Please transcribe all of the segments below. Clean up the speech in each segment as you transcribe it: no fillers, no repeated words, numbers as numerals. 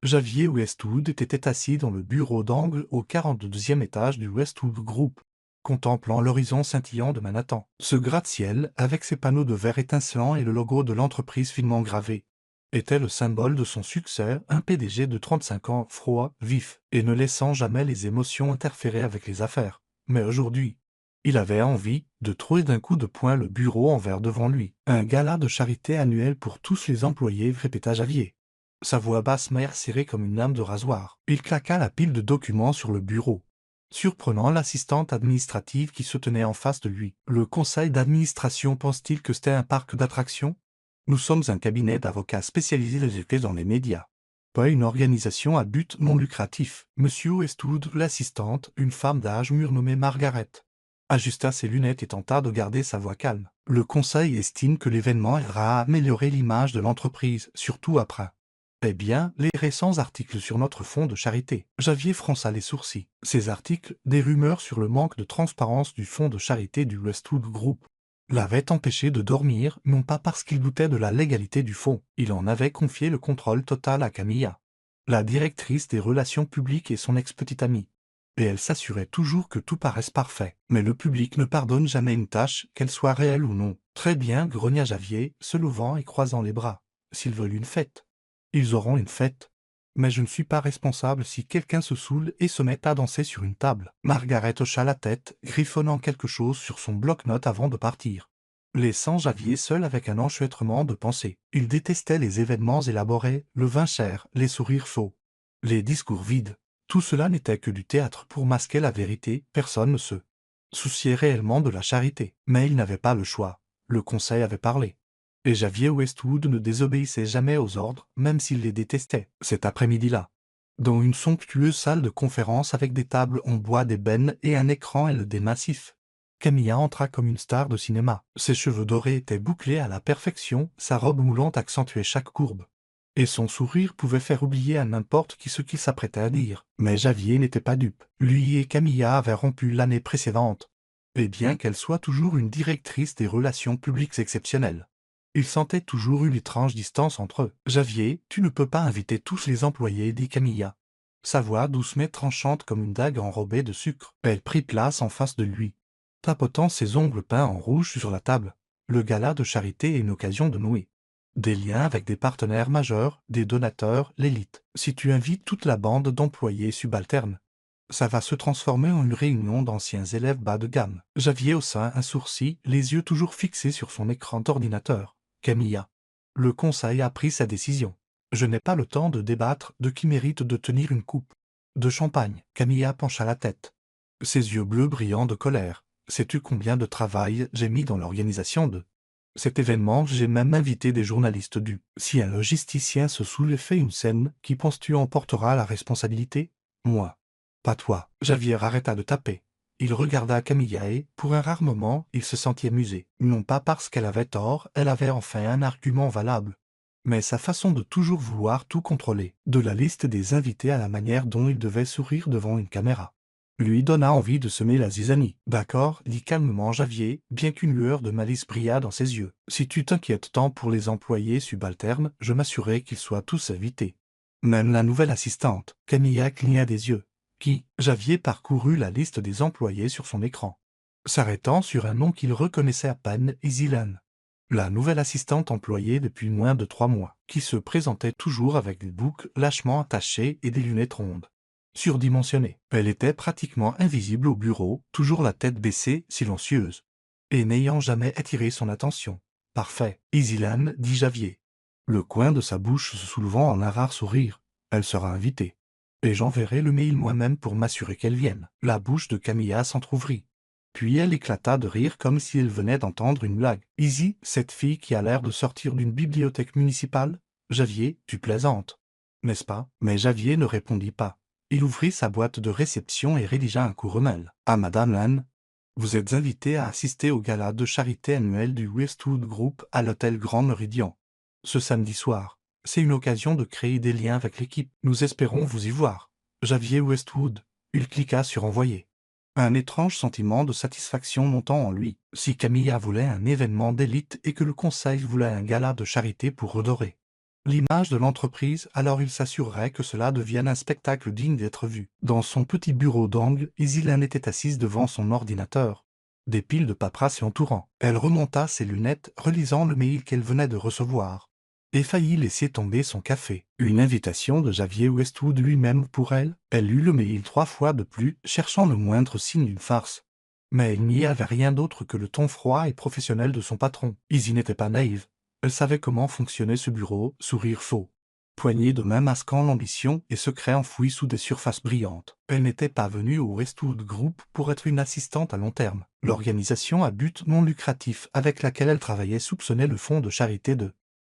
Javier Westwood était assis dans le bureau d'angle au 42e étage du Westwood Group, contemplant l'horizon scintillant de Manhattan. Ce gratte-ciel, avec ses panneaux de verre étincelants et le logo de l'entreprise finement gravé, était le symbole de son succès, un PDG de 35 ans, froid, vif, et ne laissant jamais les émotions interférer avec les affaires. Mais aujourd'hui, il avait envie de trouer d'un coup de poing le bureau en verre devant lui. Un gala de charité annuel pour tous les employés, répéta Javier. Sa voix basse mère serrée comme une lame de rasoir. Il claqua la pile de documents sur le bureau, surprenant l'assistante administrative qui se tenait en face de lui. Le conseil d'administration pense-t-il que c'était un parc d'attractions? Nous sommes un cabinet d'avocats spécialisé dans les médias, pas une organisation à but non lucratif. Monsieur Westwood, l'assistante, une femme d'âge mûr nommée Margaret, ajusta ses lunettes et tenta de garder sa voix calme. Le conseil estime que l'événement aidera à améliorer l'image de l'entreprise, surtout après eh bien, les récents articles sur notre fonds de charité. Javier fronça les sourcils. Ces articles, des rumeurs sur le manque de transparence du fonds de charité du Westwood Group, l'avaient empêché de dormir, non pas parce qu'il doutait de la légalité du fonds. Il en avait confié le contrôle total à Camilla, la directrice des relations publiques et son ex-petite amie. Et elle s'assurait toujours que tout paraisse parfait. Mais le public ne pardonne jamais une tâche, qu'elle soit réelle ou non. Très bien, grogna Javier, se levant et croisant les bras. S'ils veulent une fête, ils auront une fête. Mais je ne suis pas responsable si quelqu'un se saoule et se met à danser sur une table. Margaret hocha la tête, griffonnant quelque chose sur son bloc-notes avant de partir, laissant Javier seul avec un enchevêtrement de pensées. Il détestait les événements élaborés, le vin cher, les sourires faux, les discours vides. Tout cela n'était que du théâtre pour masquer la vérité. Personne ne se souciait réellement de la charité. Mais il n'avait pas le choix. Le conseil avait parlé. Et Javier Westwood ne désobéissait jamais aux ordres, même s'il les détestait. Cet après-midi-là, dans une somptueuse salle de conférence avec des tables en bois d'ébène et un écran LED massif, Camilla entra comme une star de cinéma. Ses cheveux dorés étaient bouclés à la perfection, sa robe moulante accentuait chaque courbe. Et son sourire pouvait faire oublier à n'importe qui ce qu'il s'apprêtait à dire. Mais Javier n'était pas dupe. Lui et Camilla avaient rompu l'année précédente. Et bien qu'elle soit toujours une directrice des relations publiques exceptionnelles, il sentait toujours une étrange distance entre eux. « Javier, tu ne peux pas inviter tous les employés, dit Camilla. » Sa voix douce mais tranchante comme une dague enrobée de sucre. Elle prit place en face de lui, tapotant ses ongles peints en rouge sur la table. Le gala de charité est une occasion de nouer des liens avec des partenaires majeurs, des donateurs, l'élite. Si tu invites toute la bande d'employés subalternes, ça va se transformer en une réunion d'anciens élèves bas de gamme. Javier haussa un sourcil, les yeux toujours fixés sur son écran d'ordinateur. Camilla. Le conseil a pris sa décision. Je n'ai pas le temps de débattre de qui mérite de tenir une coupe de champagne. Camilla pencha la tête, ses yeux bleus brillants de colère. Sais-tu combien de travail j'ai mis dans l'organisation de cet événement? J'ai même invité des journalistes du. Si un logisticien se saoule et fait une scène, qui penses-tu en portera la responsabilité? Moi. Pas toi. Javier arrêta de taper. Il regarda Camilla et, pour un rare moment, il se sentit amusé. Non pas parce qu'elle avait tort, elle avait enfin un argument valable, mais sa façon de toujours vouloir tout contrôler, de la liste des invités à la manière dont il devait sourire devant une caméra, lui donna envie de semer la zizanie. D'accord, dit calmement Javier, bien qu'une lueur de malice brilla dans ses yeux. Si tu t'inquiètes tant pour les employés subalternes, je m'assurerai qu'ils soient tous invités. Même la nouvelle assistante. Camilla cligna des yeux. Qui? Javier parcourut la liste des employés sur son écran, s'arrêtant sur un nom qu'il reconnaissait à peine, Isilan, la nouvelle assistante employée depuis moins de 3 mois, qui se présentait toujours avec des boucles lâchement attachées et des lunettes rondes, surdimensionnées. Elle était pratiquement invisible au bureau, toujours la tête baissée, silencieuse, et n'ayant jamais attiré son attention. Parfait, Isilan, dit Javier, le coin de sa bouche se soulevant en un rare sourire. Elle sera invitée. Et j'enverrai le mail moi-même pour m'assurer qu'elle vienne. La bouche de Camilla s'entr'ouvrit. Puis elle éclata de rire comme si elle venait d'entendre une blague. « Izzy, cette fille qui a l'air de sortir d'une bibliothèque municipale? Javier, tu plaisantes, n'est-ce pas ?» Mais Javier ne répondit pas. Il ouvrit sa boîte de réception et rédigea un court mail. « À Madame Lannes, vous êtes invité à assister au gala de charité annuel du Westwood Group à l'hôtel Grand Méridien ce samedi soir. C'est une occasion de créer des liens avec l'équipe. Nous espérons vous y voir. Javier Westwood. » Il cliqua sur envoyer. Un étrange sentiment de satisfaction montant en lui. Si Camilla voulait un événement d'élite et que le conseil voulait un gala de charité pour redorer l'image de l'entreprise, alors il s'assurerait que cela devienne un spectacle digne d'être vu. Dans son petit bureau d'angle, Isilène était assise devant son ordinateur. Des piles de paperasse l'entourant. Elle remonta ses lunettes, relisant le mail qu'elle venait de recevoir. Et faillit laisser tomber son café. Une invitation de Xavier Westwood lui-même pour elle. Elle lut le mail 3 fois de plus, cherchant le moindre signe d'une farce. Mais il n'y avait rien d'autre que le ton froid et professionnel de son patron. Izzy n'était pas naïve. Elle savait comment fonctionnait ce bureau, sourire faux. Poignée de main masquant l'ambition et secret enfoui sous des surfaces brillantes. Elle n'était pas venue au Westwood Group pour être une assistante à long terme. L'organisation à but non lucratif avec laquelle elle travaillait soupçonnait le fonds de charité de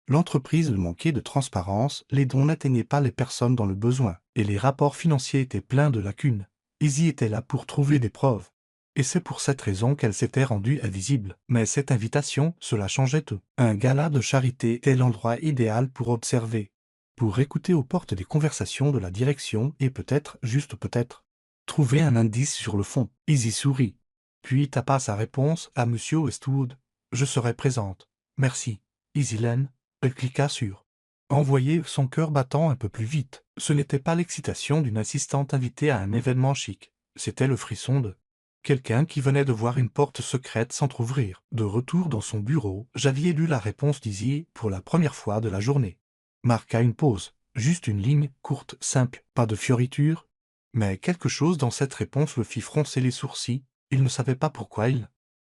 l'entreprise manquait de transparence, les dons n'atteignaient pas les personnes dans le besoin, et les rapports financiers étaient pleins de lacunes. Izzy était là pour trouver des preuves. Et c'est pour cette raison qu'elle s'était rendue invisible. Mais cette invitation, cela changeait tout. Un gala de charité était l'endroit idéal pour observer, pour écouter aux portes des conversations de la direction et peut-être, juste peut-être, trouver un indice sur le fond. Izzy sourit, puis tapa sa réponse à Monsieur Westwood. « Je serai présente. Merci. » Isilène, elle cliqua sur « Envoyer » son cœur battant un peu plus vite. Ce n'était pas l'excitation d'une assistante invitée à un événement chic. C'était le frisson de quelqu'un qui venait de voir une porte secrète s'entr'ouvrir. De retour dans son bureau, Xavier lut la réponse d'Izzy pour la première fois de la journée. Marqua une pause, juste une ligne, courte, simple, pas de fioriture. Mais quelque chose dans cette réponse le fit froncer les sourcils. Il ne savait pas pourquoi il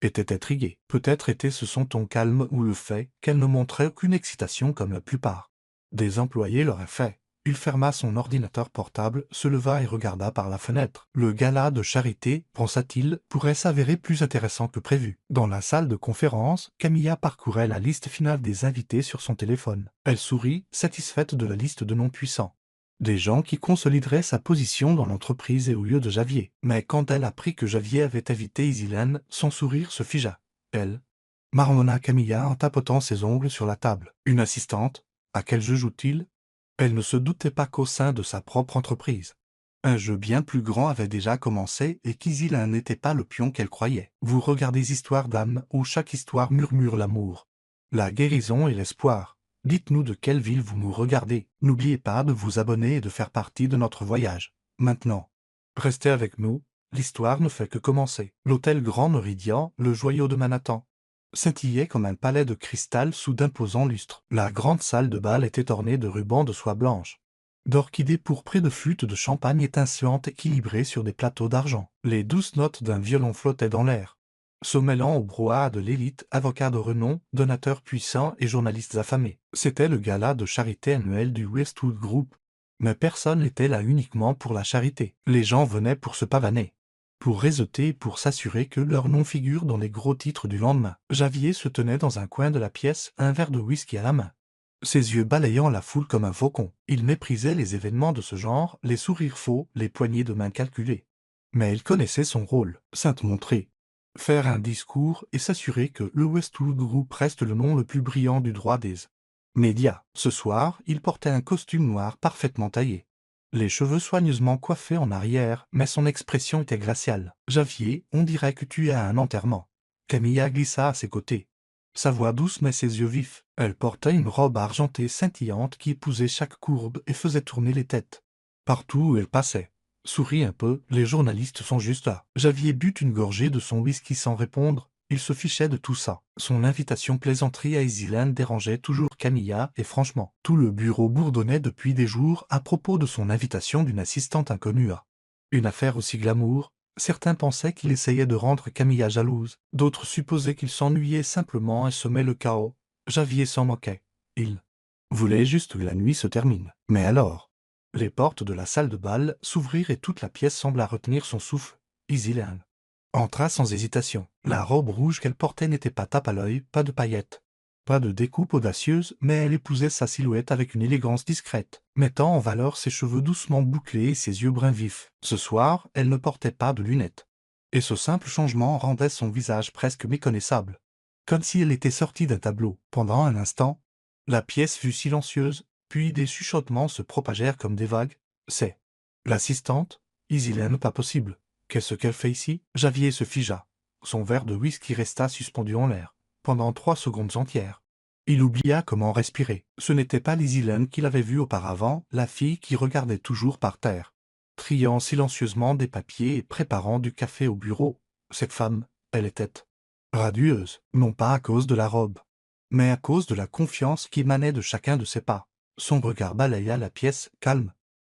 était intrigué. Peut-être était-ce son ton calme ou le fait qu'elle ne montrait aucune excitation comme la plupart des employés l'auraient fait. Il ferma son ordinateur portable, se leva et regarda par la fenêtre. Le gala de charité, pensa-t-il, pourrait s'avérer plus intéressant que prévu. Dans la salle de conférence, Camilla parcourait la liste finale des invités sur son téléphone. Elle sourit, satisfaite de la liste de noms puissants. Des gens qui consolideraient sa position dans l'entreprise et au lieu de Xavier. Mais quand elle apprit que Xavier avait invité Isilène, son sourire se figea. Elle marmonna Camilla en tapotant ses ongles sur la table. Une assistante? À quel jeu joue-t-il? Elle ne se doutait pas qu'au sein de sa propre entreprise, un jeu bien plus grand avait déjà commencé et qu'Isilène n'était pas le pion qu'elle croyait. Vous regardez Histoire d'âme où chaque histoire murmure l'amour, la guérison et l'espoir. Dites-nous de quelle ville vous nous regardez. N'oubliez pas de vous abonner et de faire partie de notre voyage. Maintenant, restez avec nous, l'histoire ne fait que commencer. L'hôtel Grand Méridien, le joyau de Manhattan, scintillait comme un palais de cristal sous d'imposants lustres. La grande salle de bal était ornée de rubans de soie blanche, d'orchidées pourprées, de flûtes de champagne étincelantes équilibrées sur des plateaux d'argent. Les douces notes d'un violon flottaient dans l'air, se mêlant au brouhaha de l'élite, avocats de renom, donateurs puissants et journalistes affamés. C'était le gala de charité annuel du Westwood Group. Mais personne n'était là uniquement pour la charité. Les gens venaient pour se pavaner, pour réseauter et pour s'assurer que leur nom figure dans les gros titres du lendemain. Xavier se tenait dans un coin de la pièce, un verre de whisky à la main, ses yeux balayant la foule comme un faucon. Il méprisait les événements de ce genre, les sourires faux, les poignées de main calculées. Mais il connaissait son rôle, sainte montrer, faire un discours et s'assurer que le Westwood Group reste le nom le plus brillant du droit des médias. Ce soir, il portait un costume noir parfaitement taillé, les cheveux soigneusement coiffés en arrière, mais son expression était glaciale. « Xavier, on dirait que tu es à un enterrement. » Camilla glissa à ses côtés, sa voix douce mais ses yeux vifs. Elle portait une robe argentée scintillante qui épousait chaque courbe et faisait tourner les têtes partout où elle passait. Souris un peu, les journalistes sont juste là. Xavier but une gorgée de son whisky sans répondre. Il se fichait de tout ça. Son invitation plaisanterie à Isilène dérangeait toujours Camilla et franchement, tout le bureau bourdonnait depuis des jours à propos de son invitation d'une assistante inconnue à une affaire aussi glamour. Certains pensaient qu'il essayait de rendre Camilla jalouse, d'autres supposaient qu'il s'ennuyait simplement et semait le chaos. Xavier s'en moquait. Il voulait juste que la nuit se termine. Mais alors, les portes de la salle de bal s'ouvrirent et toute la pièce sembla retenir son souffle. Isilène entra sans hésitation. La robe rouge qu'elle portait n'était pas tape à l'œil, pas de paillettes, pas de découpe audacieuse, mais elle épousait sa silhouette avec une élégance discrète, mettant en valeur ses cheveux doucement bouclés et ses yeux bruns vifs. Ce soir, elle ne portait pas de lunettes. Et ce simple changement rendait son visage presque méconnaissable, comme si elle était sortie d'un tableau. Pendant un instant, la pièce fut silencieuse, puis des chuchotements se propagèrent comme des vagues. « C'est l'assistante? Isilène, pas possible. Qu'est-ce qu'elle fait ici ?» Xavier se figea. Son verre de whisky resta suspendu en l'air pendant 3 secondes entières. Il oublia comment respirer. Ce n'était pas Lizzie Lane qu'il avait vue auparavant, la fille qui regardait toujours par terre, triant silencieusement des papiers et préparant du café au bureau. Cette femme, elle était radieuse, non pas à cause de la robe, mais à cause de la confiance qui émanait de chacun de ses pas. Son regard balaya la pièce, calme,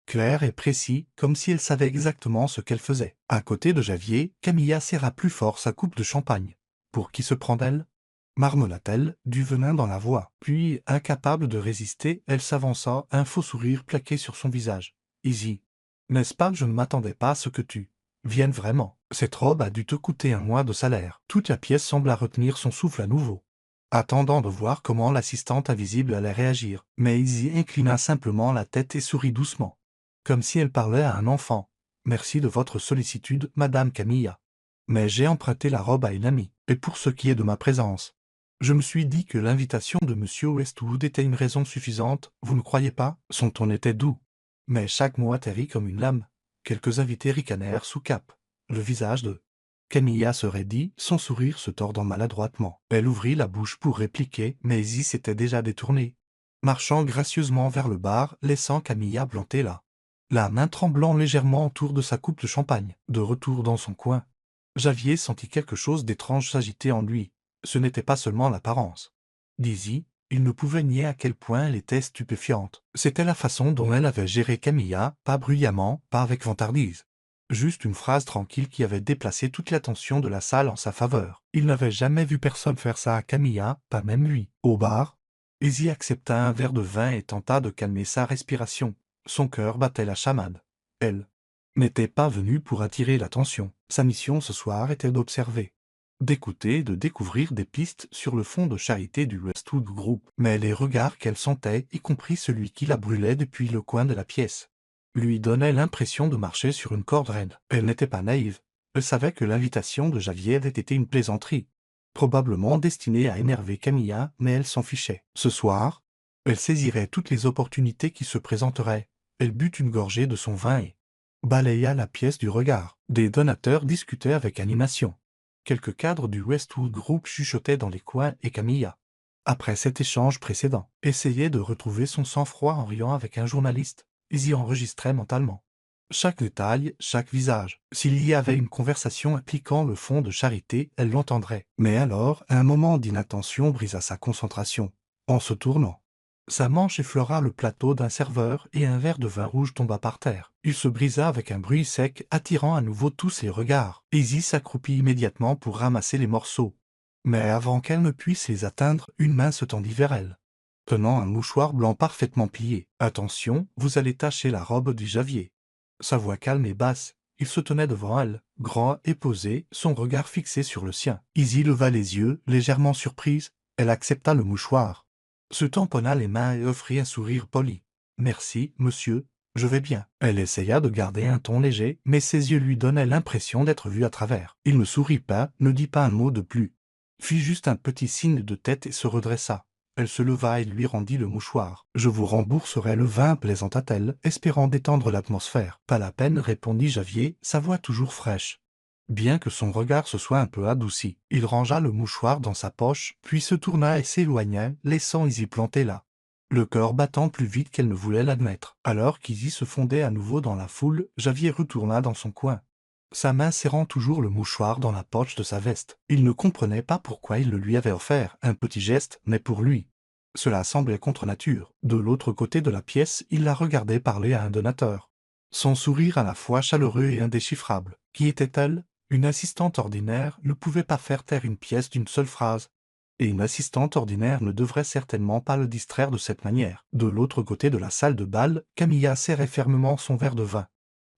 clair et précis, comme si elle savait exactement ce qu'elle faisait. À côté de Javier, Camilla serra plus fort sa coupe de champagne. Pour qui se prend elle? Marmonna-t-elle, du venin dans la voix. Puis, incapable de résister, elle s'avança, un faux sourire plaqué sur son visage. Easy. N'est-ce pas que je ne m'attendais pas à ce que tu viennes vraiment? Cette robe a dû te coûter un mois de salaire. Toute la pièce sembla retenir son souffle à nouveau, attendant de voir comment l'assistante invisible allait réagir. Mais Izzy inclina simplement la tête et sourit doucement, comme si elle parlait à un enfant. Merci de votre sollicitude, Madame Camilla. Mais j'ai emprunté la robe à une amie. Et pour ce qui est de ma présence, je me suis dit que l'invitation de Monsieur Westwood était une raison suffisante, vous ne croyez pas? Son ton était doux, mais chaque mot atterrit comme une lame. Quelques invités ricanèrent sous cape. Le visage de Camilla se raidit, son sourire se tordant maladroitement. Elle ouvrit la bouche pour répliquer, mais Izzy s'était déjà détourné, marchant gracieusement vers le bar, laissant Camilla plantée là, la main tremblant légèrement autour de sa coupe de champagne. De retour dans son coin, Javier sentit quelque chose d'étrange s'agiter en lui. Ce n'était pas seulement l'apparence d'Izzy, il ne pouvait nier à quel point elle était stupéfiante. C'était la façon dont elle avait géré Camilla, pas bruyamment, pas avec vantardise. Juste une phrase tranquille qui avait déplacé toute l'attention de la salle en sa faveur. Il n'avait jamais vu personne faire ça à Camilla, pas même lui. Au bar, Izzy accepta un verre de vin et tenta de calmer sa respiration. Son cœur battait la chamade. Elle n'était pas venue pour attirer l'attention. Sa mission ce soir était d'observer, d'écouter et de découvrir des pistes sur le fond de charité du Westwood Group. Mais les regards qu'elle sentait, y compris celui qui la brûlait depuis le coin de la pièce, lui donnaient l'impression de marcher sur une corde raide. Elle n'était pas naïve. Elle savait que l'invitation de Javier avait été une plaisanterie, probablement destinée à énerver Camilla, mais elle s'en fichait. Ce soir, elle saisirait toutes les opportunités qui se présenteraient. Elle but une gorgée de son vin et balaya la pièce du regard. Des donateurs discutaient avec animation. Quelques cadres du Westwood Group chuchotaient dans les coins et Camilla, après cet échange précédent, essayait de retrouver son sang-froid en riant avec un journaliste. Ils y enregistraient mentalement chaque détail, chaque visage. S'il y avait une conversation impliquant le fonds de charité, elle l'entendrait. Mais alors, un moment d'inattention brisa sa concentration. En se tournant, sa manche effleura le plateau d'un serveur et un verre de vin rouge tomba par terre. Il se brisa avec un bruit sec, attirant à nouveau tous les regards. Izzy s'accroupit immédiatement pour ramasser les morceaux. Mais avant qu'elle ne puisse les atteindre, une main se tendit vers elle, tenant un mouchoir blanc parfaitement plié. « Attention, vous allez tacher la robe du Javier. » Sa voix calme et basse, il se tenait devant elle, grand et posé, son regard fixé sur le sien. Izzy leva les yeux, légèrement surprise. Elle accepta le mouchoir, se tamponna les mains et offrit un sourire poli. « Merci, monsieur, je vais bien. » Elle essaya de garder un ton léger, mais ses yeux lui donnaient l'impression d'être vus à travers. Il ne sourit pas, ne dit pas un mot de plus, fit juste un petit signe de tête et se redressa. Elle se leva et lui rendit le mouchoir. « Je vous rembourserai le vin, plaisanta-t-elle, espérant détendre l'atmosphère. »« Pas la peine, répondit Javier, sa voix toujours fraîche, bien que son regard se soit un peu adouci. Il rangea le mouchoir dans sa poche, puis se tourna et s'éloigna, laissant Izzy plantée là, le cœur battant plus vite qu'elle ne voulait l'admettre. Alors qu'Izzy se fondait à nouveau dans la foule, Javier retourna dans son coin, sa main serrant toujours le mouchoir dans la poche de sa veste. Il ne comprenait pas pourquoi il le lui avait offert, un petit geste, mais pour lui, cela semblait contre nature. De l'autre côté de la pièce, il la regardait parler à un donateur, son sourire à la fois chaleureux et indéchiffrable. Qui était-elle? Une assistante ordinaire ne pouvait pas faire taire une pièce d'une seule phrase, et une assistante ordinaire ne devrait certainement pas le distraire de cette manière. De l'autre côté de la salle de bal, Camilla serrait fermement son verre de vin,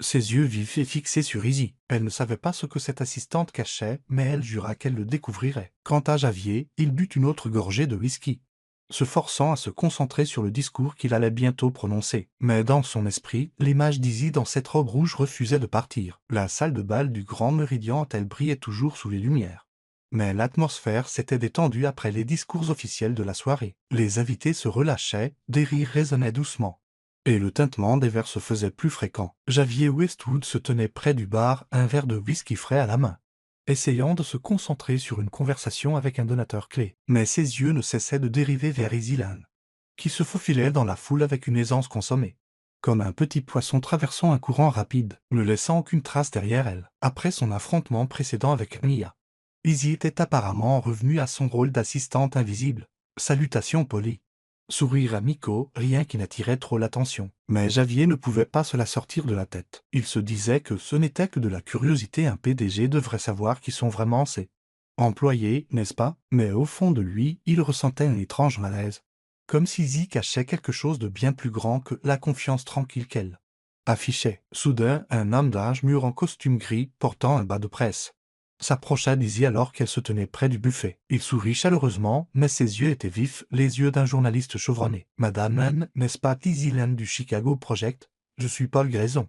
ses yeux vifs et fixés sur Izzy. Elle ne savait pas ce que cette assistante cachait, mais elle jura qu'elle le découvrirait. Quant à Javier, il but une autre gorgée de whisky, se forçant à se concentrer sur le discours qu'il allait bientôt prononcer. Mais dans son esprit, l'image d'Izzy dans cette robe rouge refusait de partir. La salle de bal du Grand Méridien, elle brillait toujours sous les lumières. Mais l'atmosphère s'était détendue après les discours officiels de la soirée. Les invités se relâchaient, des rires résonnaient doucement, et le tintement des verres se faisait plus fréquent. Javier Westwood se tenait près du bar, un verre de whisky frais à la main. essayant de se concentrer sur une conversation avec un donateur clé. Mais ses yeux ne cessaient de dériver vers Isilan, qui se faufilait dans la foule avec une aisance consommée, comme un petit poisson traversant un courant rapide, ne laissant aucune trace derrière elle. Après son affrontement précédent avec Mia, Izzy était apparemment revenue à son rôle d'assistante invisible. Salutations polies. Sourire amical, rien qui n'attirait trop l'attention. Mais Javier ne pouvait pas se la sortir de la tête. Il se disait que ce n'était que de la curiosité, un PDG devrait savoir qui sont vraiment ses employés, n'est-ce pas? Mais au fond de lui, il ressentait un étrange malaise. Comme si Izzy cachait quelque chose de bien plus grand que la confiance tranquille qu'elle affichait. Soudain, un homme d'âge mûr en costume gris, portant un bas de presse, s'approcha d'Izzy alors qu'elle se tenait près du buffet. Il sourit chaleureusement, mais ses yeux étaient vifs, les yeux d'un journaliste chevronné. « Madame Anne, n'est-ce pas Izzy Lane du Chicago Project? Je suis Paul Grayson,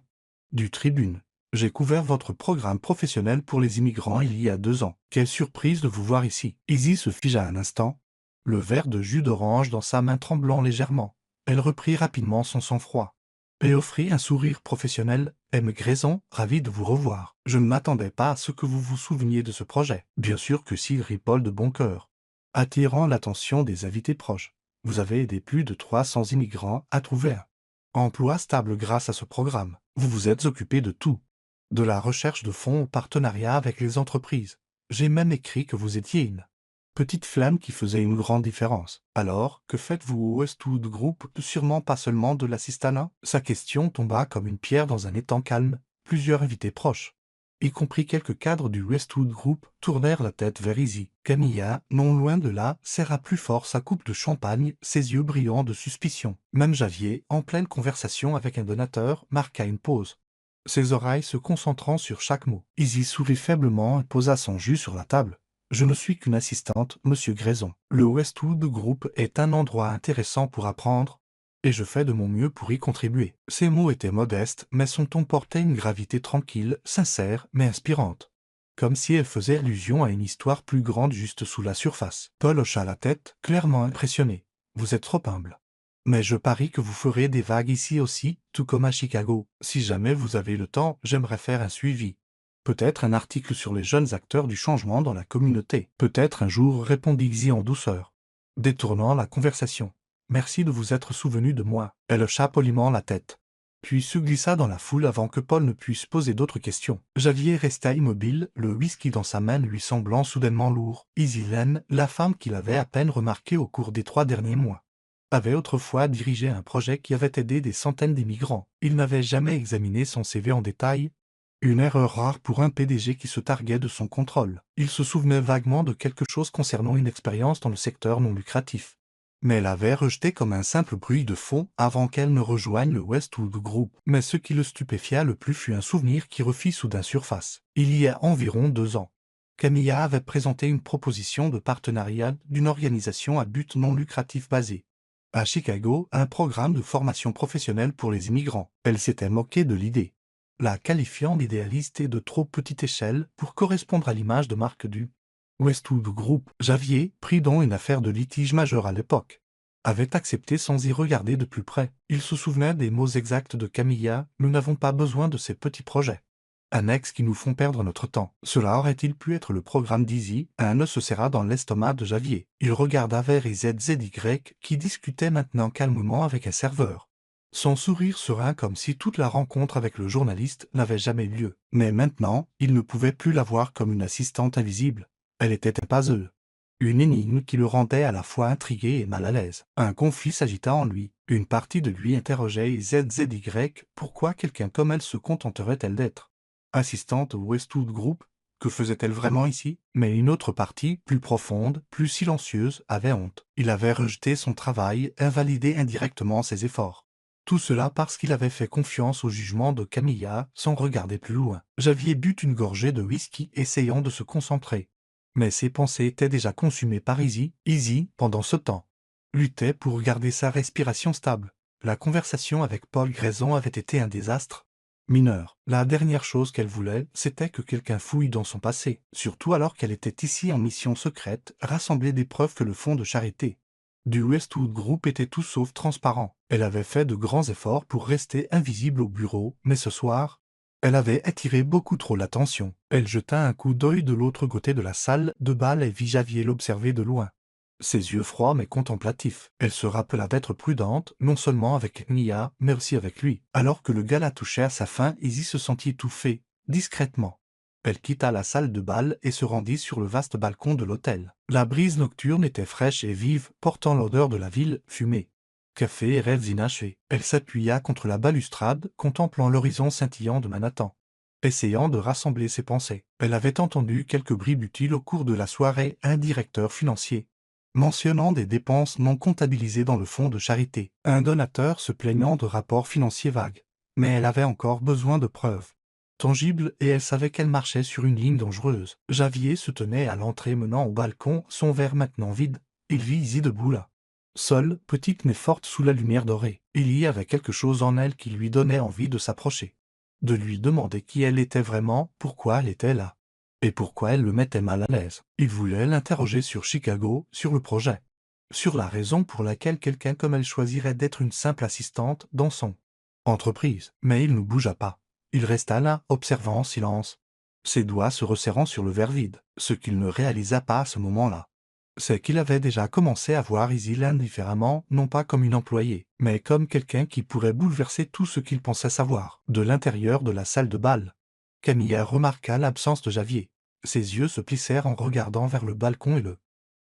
du Tribune. J'ai couvert votre programme professionnel pour les immigrants il y a 2 ans. Quelle surprise de vous voir ici. » Izzy se figea un instant, le verre de jus d'orange dans sa main tremblant légèrement. Elle reprit rapidement son sang-froid et offrit un sourire professionnel. « M. Grayson, ravi de vous revoir. Je ne m'attendais pas à ce que vous vous souveniez de ce projet. » « Bien sûr que si, » rit Paul de bon cœur, attirant l'attention des invités proches. « Vous avez aidé plus de 300 immigrants à trouver un emploi stable grâce à ce programme. Vous vous êtes occupé de tout, de la recherche de fonds au partenariat avec les entreprises. J'ai même écrit que vous étiez une petite flamme qui faisait une grande différence. Alors, que faites-vous au Westwood Group? Sûrement pas seulement de l'assistanat. Sa question tomba comme une pierre dans un étang calme. Plusieurs invités proches, y compris quelques cadres du Westwood Group, tournèrent la tête vers Izzy. Camilla, non loin de là, serra plus fort sa coupe de champagne, ses yeux brillants de suspicion. Même Javier, en pleine conversation avec un donateur, marqua une pause, ses oreilles se concentrant sur chaque mot. Izzy sourit faiblement et posa son jus sur la table. « Je ne suis qu'une assistante, monsieur Grayson. Le Westwood Group est un endroit intéressant pour apprendre, et je fais de mon mieux pour y contribuer. » Ces mots étaient modestes, mais son ton portait une gravité tranquille, sincère, mais inspirante, comme si elle faisait allusion à une histoire plus grande juste sous la surface. Paul hocha la tête, clairement impressionné. « Vous êtes trop humble. Mais je parie que vous ferez des vagues ici aussi, tout comme à Chicago. Si jamais vous avez le temps, j'aimerais faire un suivi. Peut-être un article sur les jeunes acteurs du changement dans la communauté. Peut-être un jour, » répondit Izzy en douceur, détournant la conversation. « Merci de vous être souvenu de moi. » Elle hocha poliment la tête, puis se glissa dans la foule avant que Paul ne puisse poser d'autres questions. Javier resta immobile, le whisky dans sa main lui semblant soudainement lourd. Izzy Lane, la femme qu'il avait à peine remarquée au cours des 3 derniers mois, avait autrefois dirigé un projet qui avait aidé des centaines d'immigrants. Il n'avait jamais examiné son CV en détail, une erreur rare pour un PDG qui se targuait de son contrôle. Il se souvenait vaguement de quelque chose concernant une expérience dans le secteur non lucratif, mais elle avait rejeté comme un simple bruit de fond avant qu'elle ne rejoigne le Westwood Group. Mais ce qui le stupéfia le plus fut un souvenir qui refit soudain surface. Il y a environ 2 ans, Camilla avait présenté une proposition de partenariat d'une organisation à but non lucratif basée à Chicago, un programme de formation professionnelle pour les immigrants. Elle s'était moquée de l'idée, la qualifiant d'idéaliste et de trop petite échelle pour correspondre à l'image de marque du Westwood Group. Javier, pris dans une affaire de litige majeur à l'époque, avait accepté sans y regarder de plus près. Il se souvenait des mots exacts de Camilla: « Nous n'avons pas besoin de ces petits projets annexes qui nous font perdre notre temps. » Cela aurait-il pu être le programme d'Izzy? Un nœud se serra dans l'estomac de Javier. Il regarda vers ZZY qui discutait maintenant calmement avec un serveur, son sourire serein comme si toute la rencontre avec le journaliste n'avait jamais eu lieu. Mais maintenant, il ne pouvait plus la voir comme une assistante invisible. Elle était un puzzle, une énigme qui le rendait à la fois intrigué et mal à l'aise. Un conflit s'agita en lui. Une partie de lui interrogeait ZZY: pourquoi quelqu'un comme elle se contenterait-elle d'être assistante au Westwood Group? Que faisait-elle vraiment ici? Mais une autre partie, plus profonde, plus silencieuse, avait honte. Il avait rejeté son travail, invalidé indirectement ses efforts. Tout cela parce qu'il avait fait confiance au jugement de Camilla, sans regarder plus loin. Javier but une gorgée de whisky, essayant de se concentrer. Mais ses pensées étaient déjà consumées par Izzy. Izzy, pendant ce temps, luttait pour garder sa respiration stable. La conversation avec Paul Grayson avait été un désastre mineur. La dernière chose qu'elle voulait, c'était que quelqu'un fouille dans son passé, surtout alors qu'elle était ici en mission secrète, rassembler des preuves que le fonds de charité du Westwood Group était tout sauf transparent. Elle avait fait de grands efforts pour rester invisible au bureau, mais ce soir, Elle avait attiré beaucoup trop l'attention. Elle jeta un coup d'œil de l'autre côté de la salle de bal et vit Javier l'observer de loin. Ses yeux froids mais contemplatifs. Elle se rappela d'être prudente, non seulement avec Mia, mais aussi avec lui. Alors que le gala touchait à sa fin, Izzy se sentit étouffée, discrètement. Elle quitta la salle de bal et se rendit sur le vaste balcon de l'hôtel. La brise nocturne était fraîche et vive, portant l'odeur de la ville, fumée. Café et rêves inachevés. Elle s'appuya contre la balustrade, contemplant l'horizon scintillant de Manhattan. Essayant de rassembler ses pensées. Elle avait entendu quelques bribes utiles au cours de la soirée, un directeur financier mentionnant des dépenses non comptabilisées dans le fonds de charité, un donateur se plaignant de rapports financiers vagues. Mais elle avait encore besoin de preuves tangibles et elle savait qu'elle marchait sur une ligne dangereuse. Javier se tenait à l'entrée menant au balcon, son verre maintenant vide. Il vit Izzy debout là. Seule, petite mais forte sous la lumière dorée. Il y avait quelque chose en elle qui lui donnait envie de s'approcher. De lui demander qui elle était vraiment, pourquoi elle était là. Et pourquoi elle le mettait mal à l'aise. Il voulait l'interroger sur Chicago, sur le projet. Sur la raison pour laquelle quelqu'un comme elle choisirait d'être une simple assistante dans son entreprise. Mais il ne bougea pas. Il resta là, observant en silence. Ses doigts se resserrant sur le verre vide. Ce qu'il ne réalisa pas à ce moment-là, c'est qu'il avait déjà commencé à voir Izzy Lane différemment, non pas comme une employée, mais comme quelqu'un qui pourrait bouleverser tout ce qu'il pensait savoir. De l'intérieur de la salle de bal, Camilla remarqua l'absence de Javier. Ses yeux se plissèrent en regardant vers le balcon et le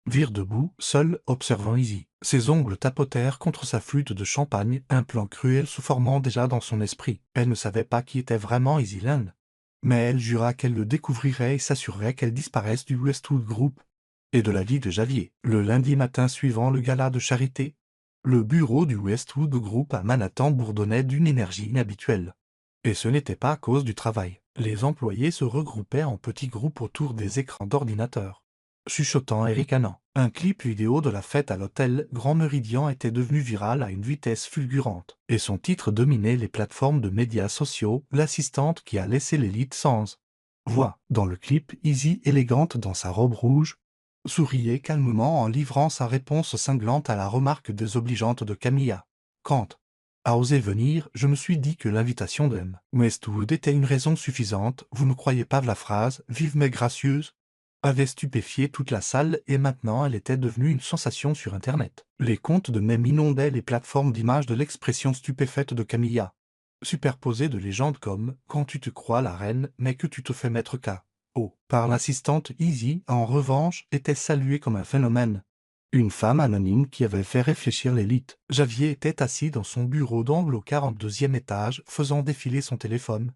virent debout, seul, observant Izzy. Ses ongles tapotèrent contre sa flûte de champagne, un plan cruel se formant déjà dans son esprit. Elle ne savait pas qui était vraiment Izzy Lane, mais elle jura qu'elle le découvrirait et s'assurerait qu'elle disparaisse du Westwood Group et de la vie de Javier. Le lundi matin suivant le gala de charité, le bureau du Westwood Group à Manhattan bourdonnait d'une énergie inhabituelle. Et ce n'était pas à cause du travail. Les employés se regroupaient en petits groupes autour des écrans d'ordinateur, chuchotant et ricanant. Un clip vidéo de la fête à l'hôtel Grand Méridien était devenu viral à une vitesse fulgurante, et son titre dominait les plateformes de médias sociaux, l'assistante qui a laissé l'élite sans voix. Dans le clip, Izzy, élégante dans sa robe rouge, souriait calmement en livrant sa réponse cinglante à la remarque désobligeante de Camilla. Quand a osé venir, je me suis dit que l'invitation d'M. Westwood était une raison suffisante, vous ne croyez pas la phrase « vive mais gracieuse » avait stupéfié toute la salle et maintenant elle était devenue une sensation sur Internet. Les comptes de mèmes inondaient les plateformes d'images de l'expression stupéfaite de Camilla, superposée de légendes comme « quand tu te crois la reine mais que tu te fais mettre K.O. par l'assistante Izzy, en revanche, était saluée comme un phénomène. Une femme anonyme qui avait fait réfléchir l'élite. Javier était assis dans son bureau d'angle au 42e étage, faisant défiler son téléphone.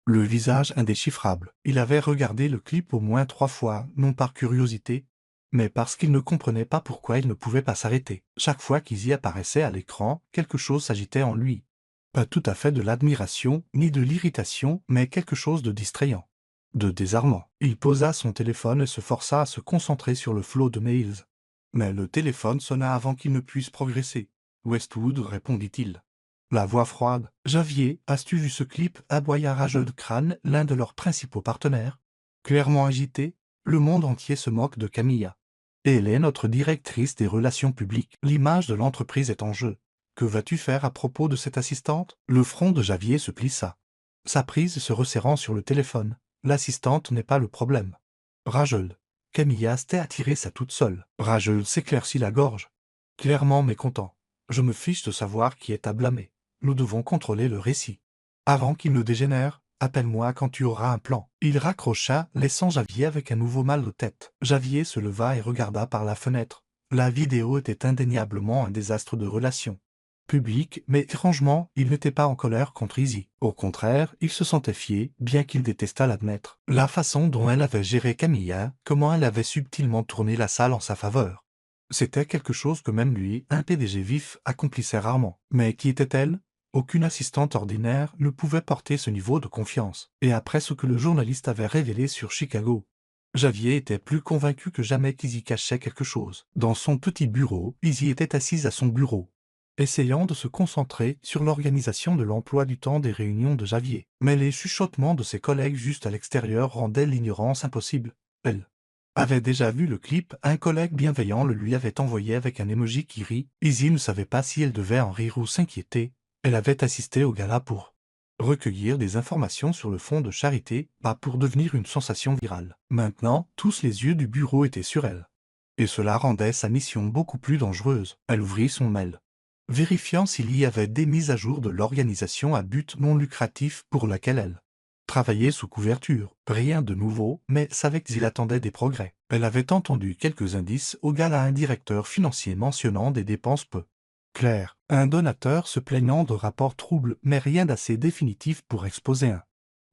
Le visage indéchiffrable. Il avait regardé le clip au moins 3 fois, non par curiosité, mais parce qu'il ne comprenait pas pourquoi il ne pouvait pas s'arrêter. Chaque fois qu'Izzy apparaissait à l'écran, quelque chose s'agitait en lui. Pas tout à fait de l'admiration, ni de l'irritation, mais quelque chose de distrayant, de désarmant. Il posa son téléphone et se força à se concentrer sur le flot de mails. Mais le téléphone sonna avant qu'il ne puisse progresser. Westwood, répondit-il. La voix froide. Javier, as-tu vu ce clip? Aboya rageux de crâne, l'un de leurs principaux partenaires. Clairement agité, le monde entier se moque de Camilla. Et elle est notre directrice des relations publiques. L'image de l'entreprise est en jeu. Que vas-tu faire à propos de cette assistante? Le front de Javier se plissa. Sa prise se resserrant sur le téléphone. L'assistante n'est pas le problème. Rageul. Camilla s'était attirée ça toute seule. Rageul s'éclaircit la gorge. Clairement mécontent. Je me fiche de savoir qui est à blâmer. Nous devons contrôler le récit. Avant qu'il ne dégénère, appelle-moi quand tu auras un plan. Il raccrocha, laissant Javier avec un nouveau mal de tête. Javier se leva et regarda par la fenêtre. La vidéo était indéniablement un désastre de relation public, mais étrangement, il n'était pas en colère contre Izzy. Au contraire, il se sentait fier, bien qu'il détestât l'admettre. La façon dont elle avait géré Camilla, comment elle avait subtilement tourné la salle en sa faveur. C'était quelque chose que même lui, un PDG vif, accomplissait rarement. Mais qui était-elle? Aucune assistante ordinaire ne pouvait porter ce niveau de confiance. Et après ce que le journaliste avait révélé sur Chicago, Javier était plus convaincu que jamais qu'Izzy cachait quelque chose. Dans son petit bureau, Izzy était assise à son bureau, essayant de se concentrer sur l'organisation de l'emploi du temps des réunions de Javier. Mais les chuchotements de ses collègues juste à l'extérieur rendaient l'ignorance impossible. Elle avait déjà vu le clip, un collègue bienveillant le lui avait envoyé avec un emoji qui rit. Izzy ne savait pas si elle devait en rire ou s'inquiéter. Elle avait assisté au gala pour Recueillir des informations sur le fonds de charité, pas pour devenir une sensation virale. Maintenant, tous les yeux du bureau étaient sur elle. Et cela rendait sa mission beaucoup plus dangereuse. Elle ouvrit son mail, vérifiant s'il y avait des mises à jour de l'organisation à but non lucratif pour laquelle elle travaillait sous couverture. Rien de nouveau, mais savait qu'il attendait des progrès. Elle avait entendu quelques indices au à un directeur financier mentionnant des dépenses peu claires, un donateur se plaignant de rapports troubles, mais rien d'assez définitif pour exposer un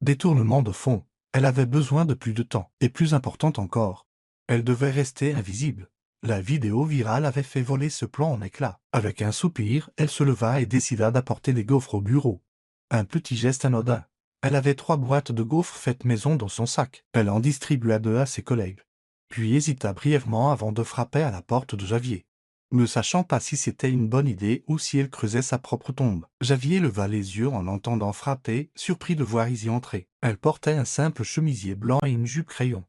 détournement de fonds. Elle avait besoin de plus de temps, et plus important encore, elle devait rester invisible. La vidéo virale avait fait voler ce plan en éclats. Avec un soupir, elle se leva et décida d'apporter des gaufres au bureau. Un petit geste anodin. Elle avait 3 boîtes de gaufres faites maison dans son sac. Elle en distribua 2 à ses collègues. Puis hésita brièvement avant de frapper à la porte de Javier, ne sachant pas si c'était une bonne idée ou si elle creusait sa propre tombe. Javier leva les yeux en l'entendant frapper, surpris de voir Izzy entrer. Elle portait un simple chemisier blanc et une jupe crayon,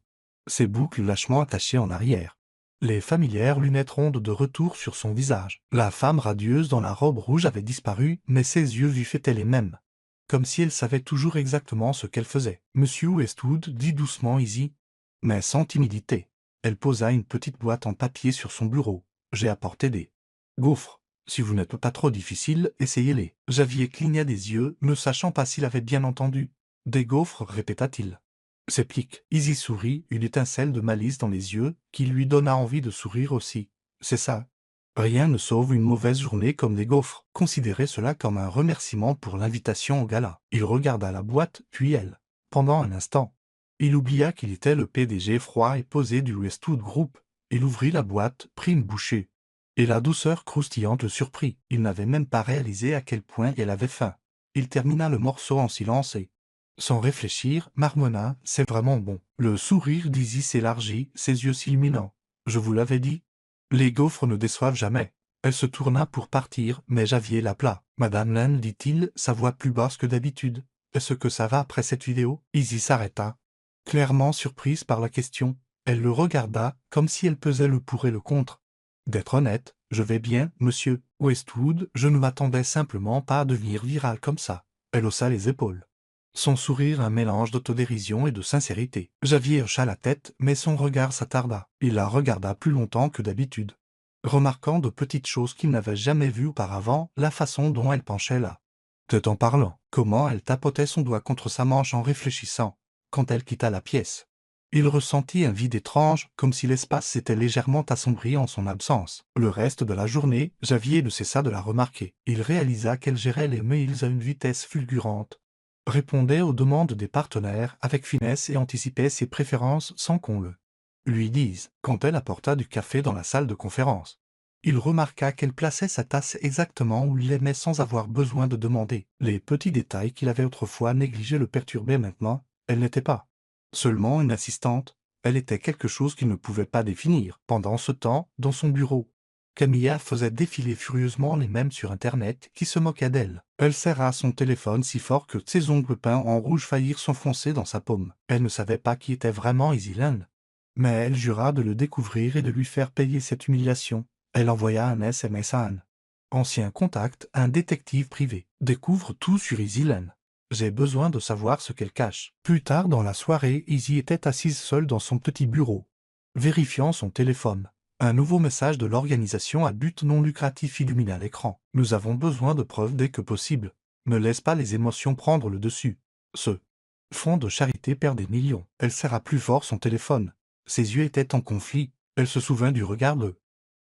ses boucles lâchement attachées en arrière. Les familières lunettes rondes de retour sur son visage. La femme radieuse dans la robe rouge avait disparu, mais ses yeux vifs étaient les mêmes. Comme si elle savait toujours exactement ce qu'elle faisait. Monsieur Westwood dit doucement Izzy, mais sans timidité. Elle posa une petite boîte en papier sur son bureau. J'ai apporté des gaufres. Si vous n'êtes pas trop difficile, essayez-les. Javier cligna des yeux, ne sachant pas s'il avait bien entendu. Des gaufres, répéta-t-il. C'est plique. Izzy sourit, une étincelle de malice dans les yeux, qui lui donna envie de sourire aussi. C'est ça. Rien ne sauve une mauvaise journée comme des gaufres. Considérez cela comme un remerciement pour l'invitation au gala. Il regarda la boîte, puis elle. Pendant un instant, il oublia qu'il était le PDG froid et posé du Westwood Group. Il ouvrit la boîte, prit une bouchée. Et la douceur croustillante le surprit. Il n'avait même pas réalisé à quel point elle avait faim. Il termina le morceau en silence et, sans réfléchir, marmonna « C'est vraiment bon ». Le sourire d'Izzy s'élargit, ses yeux s'illuminant. « Je vous l'avais dit. Les gaufres ne déçoivent jamais ». Elle se tourna pour partir, mais Javier l'appela. « Madame Lane, dit-il, sa voix plus basse que d'habitude. Est-ce que ça va après cette vidéo ?» Izzy s'arrêta, clairement surprise par la question. Elle le regarda, comme si elle pesait le pour et le contre. « D'être honnête, je vais bien, monsieur Westwood, je ne m'attendais simplement pas à devenir virale comme ça. » Elle haussa les épaules. Son sourire un mélange d'autodérision et de sincérité. Javier hocha la tête, mais son regard s'attarda. Il la regarda plus longtemps que d'habitude, remarquant de petites choses qu'il n'avait jamais vues auparavant, la façon dont elle penchait là, tout en parlant, comment elle tapotait son doigt contre sa manche en réfléchissant, quand elle quitta la pièce. Il ressentit un vide étrange, comme si l'espace s'était légèrement assombri en son absence. Le reste de la journée, Javier ne cessa de la remarquer. Il réalisa qu'elle gérait les mails à une vitesse fulgurante, répondait aux demandes des partenaires avec finesse et anticipait ses préférences sans qu'on le lui dise. Quand elle apporta du café dans la salle de conférence, il remarqua qu'elle plaçait sa tasse exactement où il l'aimait sans avoir besoin de demander. Les petits détails qu'il avait autrefois négligés le perturbaient maintenant. Elle n'était pas seulement une assistante, elle était quelque chose qu'il ne pouvait pas définir. Pendant ce temps, dans son bureau, Camilla faisait défiler furieusement les mèmes sur Internet qui se moquaient d'elle. Elle serra son téléphone si fort que ses ongles peints en rouge faillirent s'enfoncer dans sa paume. Elle ne savait pas qui était vraiment Izzy Lane, mais elle jura de le découvrir et de lui faire payer cette humiliation. Elle envoya un SMS à Anne, ancien contact, un détective privé. Découvre tout sur Izzy Lane. J'ai besoin de savoir ce qu'elle cache. Plus tard dans la soirée, Izzy était assise seule dans son petit bureau, vérifiant son téléphone. Un nouveau message de l'organisation à but non lucratif illumina l'écran. Nous avons besoin de preuves dès que possible. Ne laisse pas les émotions prendre le dessus. Ce fonds de charité perd des millions. Elle serra plus fort son téléphone. Ses yeux étaient en conflit. Elle se souvint du regard de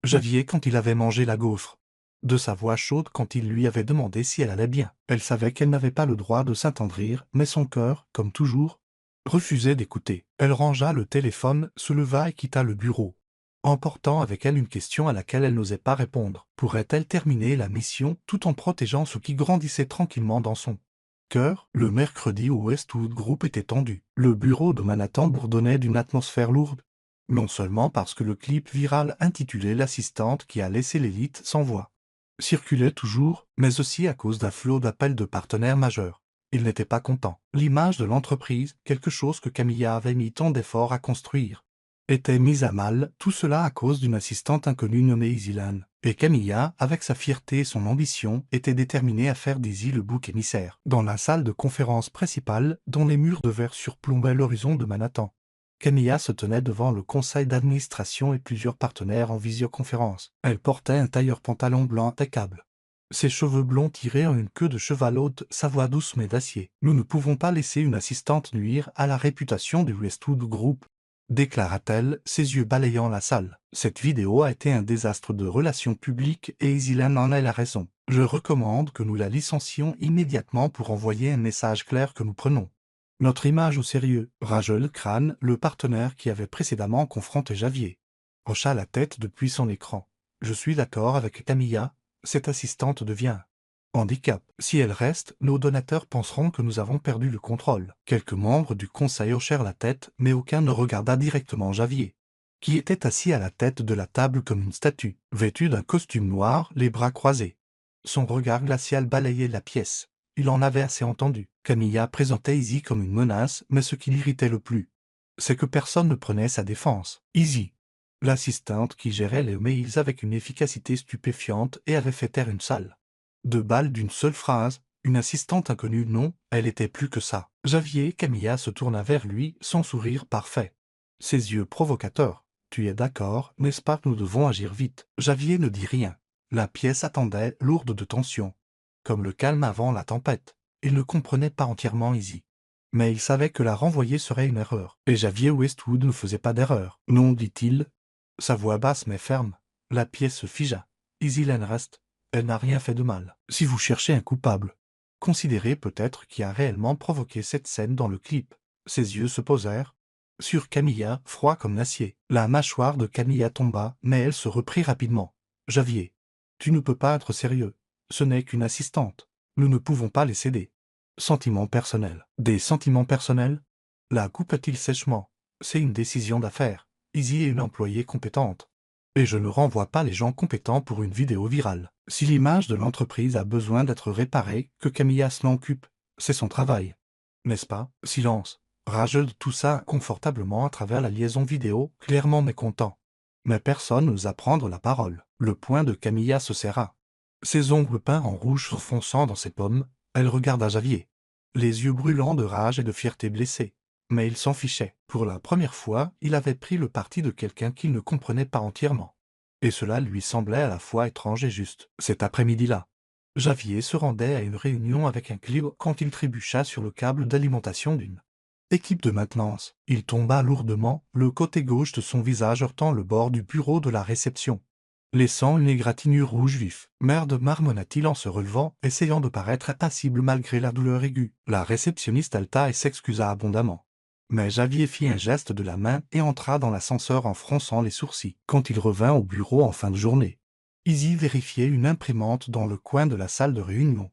Javier quand il avait mangé la gaufre, de sa voix chaude quand il lui avait demandé si elle allait bien. Elle savait qu'elle n'avait pas le droit de s'attendrir, mais son cœur, comme toujours, refusait d'écouter. Elle rangea le téléphone, se leva et quitta le bureau, emportant avec elle une question à laquelle elle n'osait pas répondre. Pourrait-elle terminer la mission tout en protégeant ce qui grandissait tranquillement dans son cœur? Le mercredi au Westwood Group était tendu. Le bureau de Manhattan bourdonnait d'une atmosphère lourde. Non seulement parce que le clip viral intitulé L'assistante qui a laissé l'élite sans voix circulait toujours, mais aussi à cause d'un flot d'appels de partenaires majeurs. Il n'était pas content. L'image de l'entreprise, quelque chose que Camilla avait mis tant d'efforts à construire, était mise à mal, tout cela à cause d'une assistante inconnue nommée Izzy Lane. Et Camilla, avec sa fierté et son ambition, était déterminée à faire d'Izzy le bouc émissaire. Dans la salle de conférence principale, dont les murs de verre surplombaient l'horizon de Manhattan, Camilla se tenait devant le conseil d'administration et plusieurs partenaires en visioconférence. Elle portait un tailleur pantalon blanc impeccable. Ses cheveux blonds tirés en une queue de cheval haute, sa voix douce mais d'acier. « Nous ne pouvons pas laisser une assistante nuire à la réputation du Westwood Group », déclara-t-elle, ses yeux balayant la salle. Cette vidéo a été un désastre de relations publiques et Izzy Lane en est la raison. Je recommande que nous la licencions immédiatement pour envoyer un message clair que nous prenons notre image au sérieux. Rajel Crane, le partenaire qui avait précédemment confronté Javier, hocha la tête depuis son écran. Je suis d'accord avec Camilla, cette assistante devient un handicap. Si elle reste, nos donateurs penseront que nous avons perdu le contrôle. Quelques membres du conseil hochèrent la tête, mais aucun ne regarda directement Javier, qui était assis à la tête de la table comme une statue, vêtu d'un costume noir, les bras croisés. Son regard glacial balayait la pièce. Il en avait assez entendu. Camilla présentait Izzy comme une menace, mais ce qui l'irritait le plus, c'est que personne ne prenait sa défense. Izzy, l'assistante qui gérait les mails avec une efficacité stupéfiante et avait fait taire une salle de bal d'une seule phrase, une assistante inconnue, non, elle était plus que ça. Javier, Camilla se tourna vers lui, son sourire parfait. Ses yeux provocateurs. Tu es d'accord, n'est-ce pas que nous devons agir vite? Javier ne dit rien. La pièce attendait, lourde de tension. Comme le calme avant la tempête. Il ne comprenait pas entièrement Izzy. Mais il savait que la renvoyer serait une erreur. Et Javier Westwood ne faisait pas d'erreur. Non, dit-il. Sa voix basse mais ferme. La pièce se figea. Izzy Lane reste. Elle n'a rien fait de mal. Si vous cherchez un coupable, considérez peut-être qui a réellement provoqué cette scène dans le clip. Ses yeux se posèrent sur Camilla, froid comme l'acier. La mâchoire de Camilla tomba, mais elle se reprit rapidement. Javier, tu ne peux pas être sérieux. Ce n'est qu'une assistante. Nous ne pouvons pas les céder. Sentiments personnels. Des sentiments personnels? La coupa-t-il sèchement. C'est une décision d'affaires. Izzy est une employée compétente. Et je ne renvoie pas les gens compétents pour une vidéo virale. Si l'image de l'entreprise a besoin d'être réparée, que Camilla s'en occupe. C'est son travail. N'est-ce pas? Silence. Rajel toussa confortablement à travers la liaison vidéo, clairement mécontent. Mais personne n'osa prendre la parole. Le poing de Camilla se serra. Ses ongles peints en rouge se fonçant dans ses pommes, elle regarda Javier, les yeux brûlants de rage et de fierté blessée. Mais il s'en fichait. Pour la première fois, il avait pris le parti de quelqu'un qu'il ne comprenait pas entièrement. Et cela lui semblait à la fois étrange et juste. Cet après-midi-là, Javier se rendait à une réunion avec un client quand il trébucha sur le câble d'alimentation d'une équipe de maintenance. Il tomba lourdement, le côté gauche de son visage heurtant le bord du bureau de la réception, laissant une égratignure rouge vif. « Merde » marmonna-t-il en se relevant, essayant de paraître impassible malgré la douleur aiguë. La réceptionniste halta et s'excusa abondamment. Mais Javier fit un geste de la main et entra dans l'ascenseur en fronçant les sourcils. Quand il revint au bureau en fin de journée, Izzy vérifiait une imprimante dans le coin de la salle de réunion.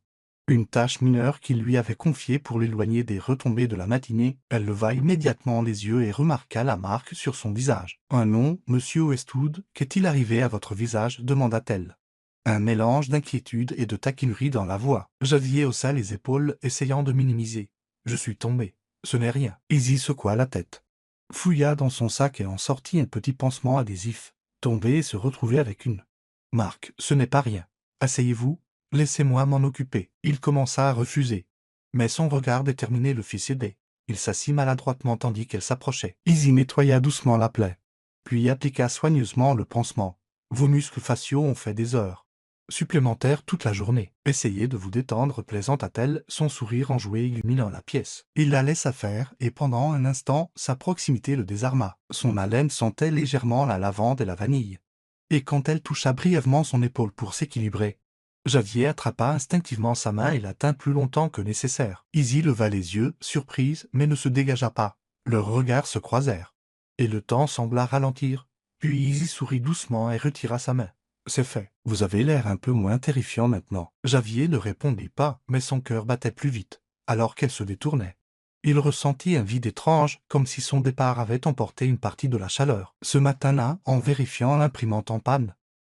Une tâche mineure qu'il lui avait confiée pour l'éloigner des retombées de la matinée. Elle leva immédiatement les yeux et remarqua la marque sur son visage. « Un nom, monsieur Westwood, qu'est-il arrivé à votre visage ?» demanda-t-elle. Un mélange d'inquiétude et de taquinerie dans la voix. Javier haussa les épaules, essayant de minimiser. « Je suis tombé. Ce n'est rien. » Izzy secoua la tête, fouilla dans son sac et en sortit un petit pansement adhésif. Tomber et se retrouver avec une marque, ce n'est pas rien. Asseyez-vous. Laissez-moi m'en occuper. Il commença à refuser. Mais son regard déterminé le fit céder. Il s'assit maladroitement tandis qu'elle s'approchait. Izzy nettoya doucement la plaie, puis appliqua soigneusement le pansement. Vos muscles faciaux ont fait des heures supplémentaires toute la journée. Essayez de vous détendre, plaisanta-t-elle, son sourire enjoué illuminant la pièce. Il la laissa faire, et pendant un instant, sa proximité le désarma. Son haleine sentait légèrement la lavande et la vanille. Et quand elle toucha brièvement son épaule pour s'équilibrer, Javier attrapa instinctivement sa main et la tint plus longtemps que nécessaire. Izzy leva les yeux, surprise, mais ne se dégagea pas. Leurs regards se croisèrent. Et le temps sembla ralentir. Puis Izzy sourit doucement et retira sa main. « C'est fait. Vous avez l'air un peu moins terrifiant maintenant. » Javier ne répondit pas, mais son cœur battait plus vite, alors qu'elle se détournait. Il ressentit un vide étrange, comme si son départ avait emporté une partie de la chaleur. Ce matin-là, en vérifiant l'imprimante en panne,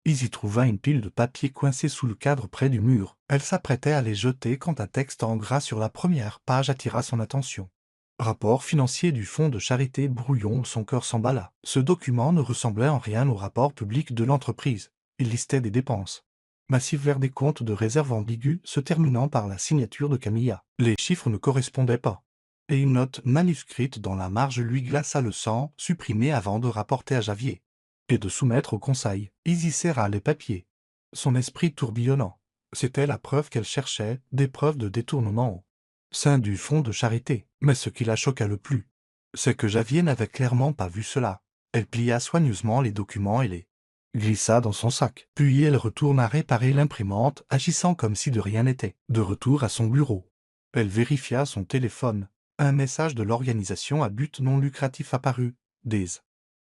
Izzy trouva une pile de papier coincée sous le cadre près du mur. Elle s'apprêtait à les jeter quand un texte en gras sur la première page attira son attention. Rapport financier du fonds de charité brouillon, son cœur s'emballa. Ce document ne ressemblait en rien au rapport public de l'entreprise. Il listait des dépenses massives vers des comptes de réserve ambigus se terminant par la signature de Camilla. Les chiffres ne correspondaient pas. Et une note manuscrite dans la marge lui glaça le sang, supprimée avant de rapporter à Javier et de soumettre au conseil. Izzy serra les papiers, son esprit tourbillonnant. C'était la preuve qu'elle cherchait, des preuves de détournement au sein du fonds de charité. Mais ce qui la choqua le plus, c'est que Javier n'avait clairement pas vu cela. Elle plia soigneusement les documents et les glissa dans son sac. Puis elle retourna réparer l'imprimante, agissant comme si de rien n'était. De retour à son bureau, elle vérifia son téléphone. Un message de l'organisation à but non lucratif apparut. Des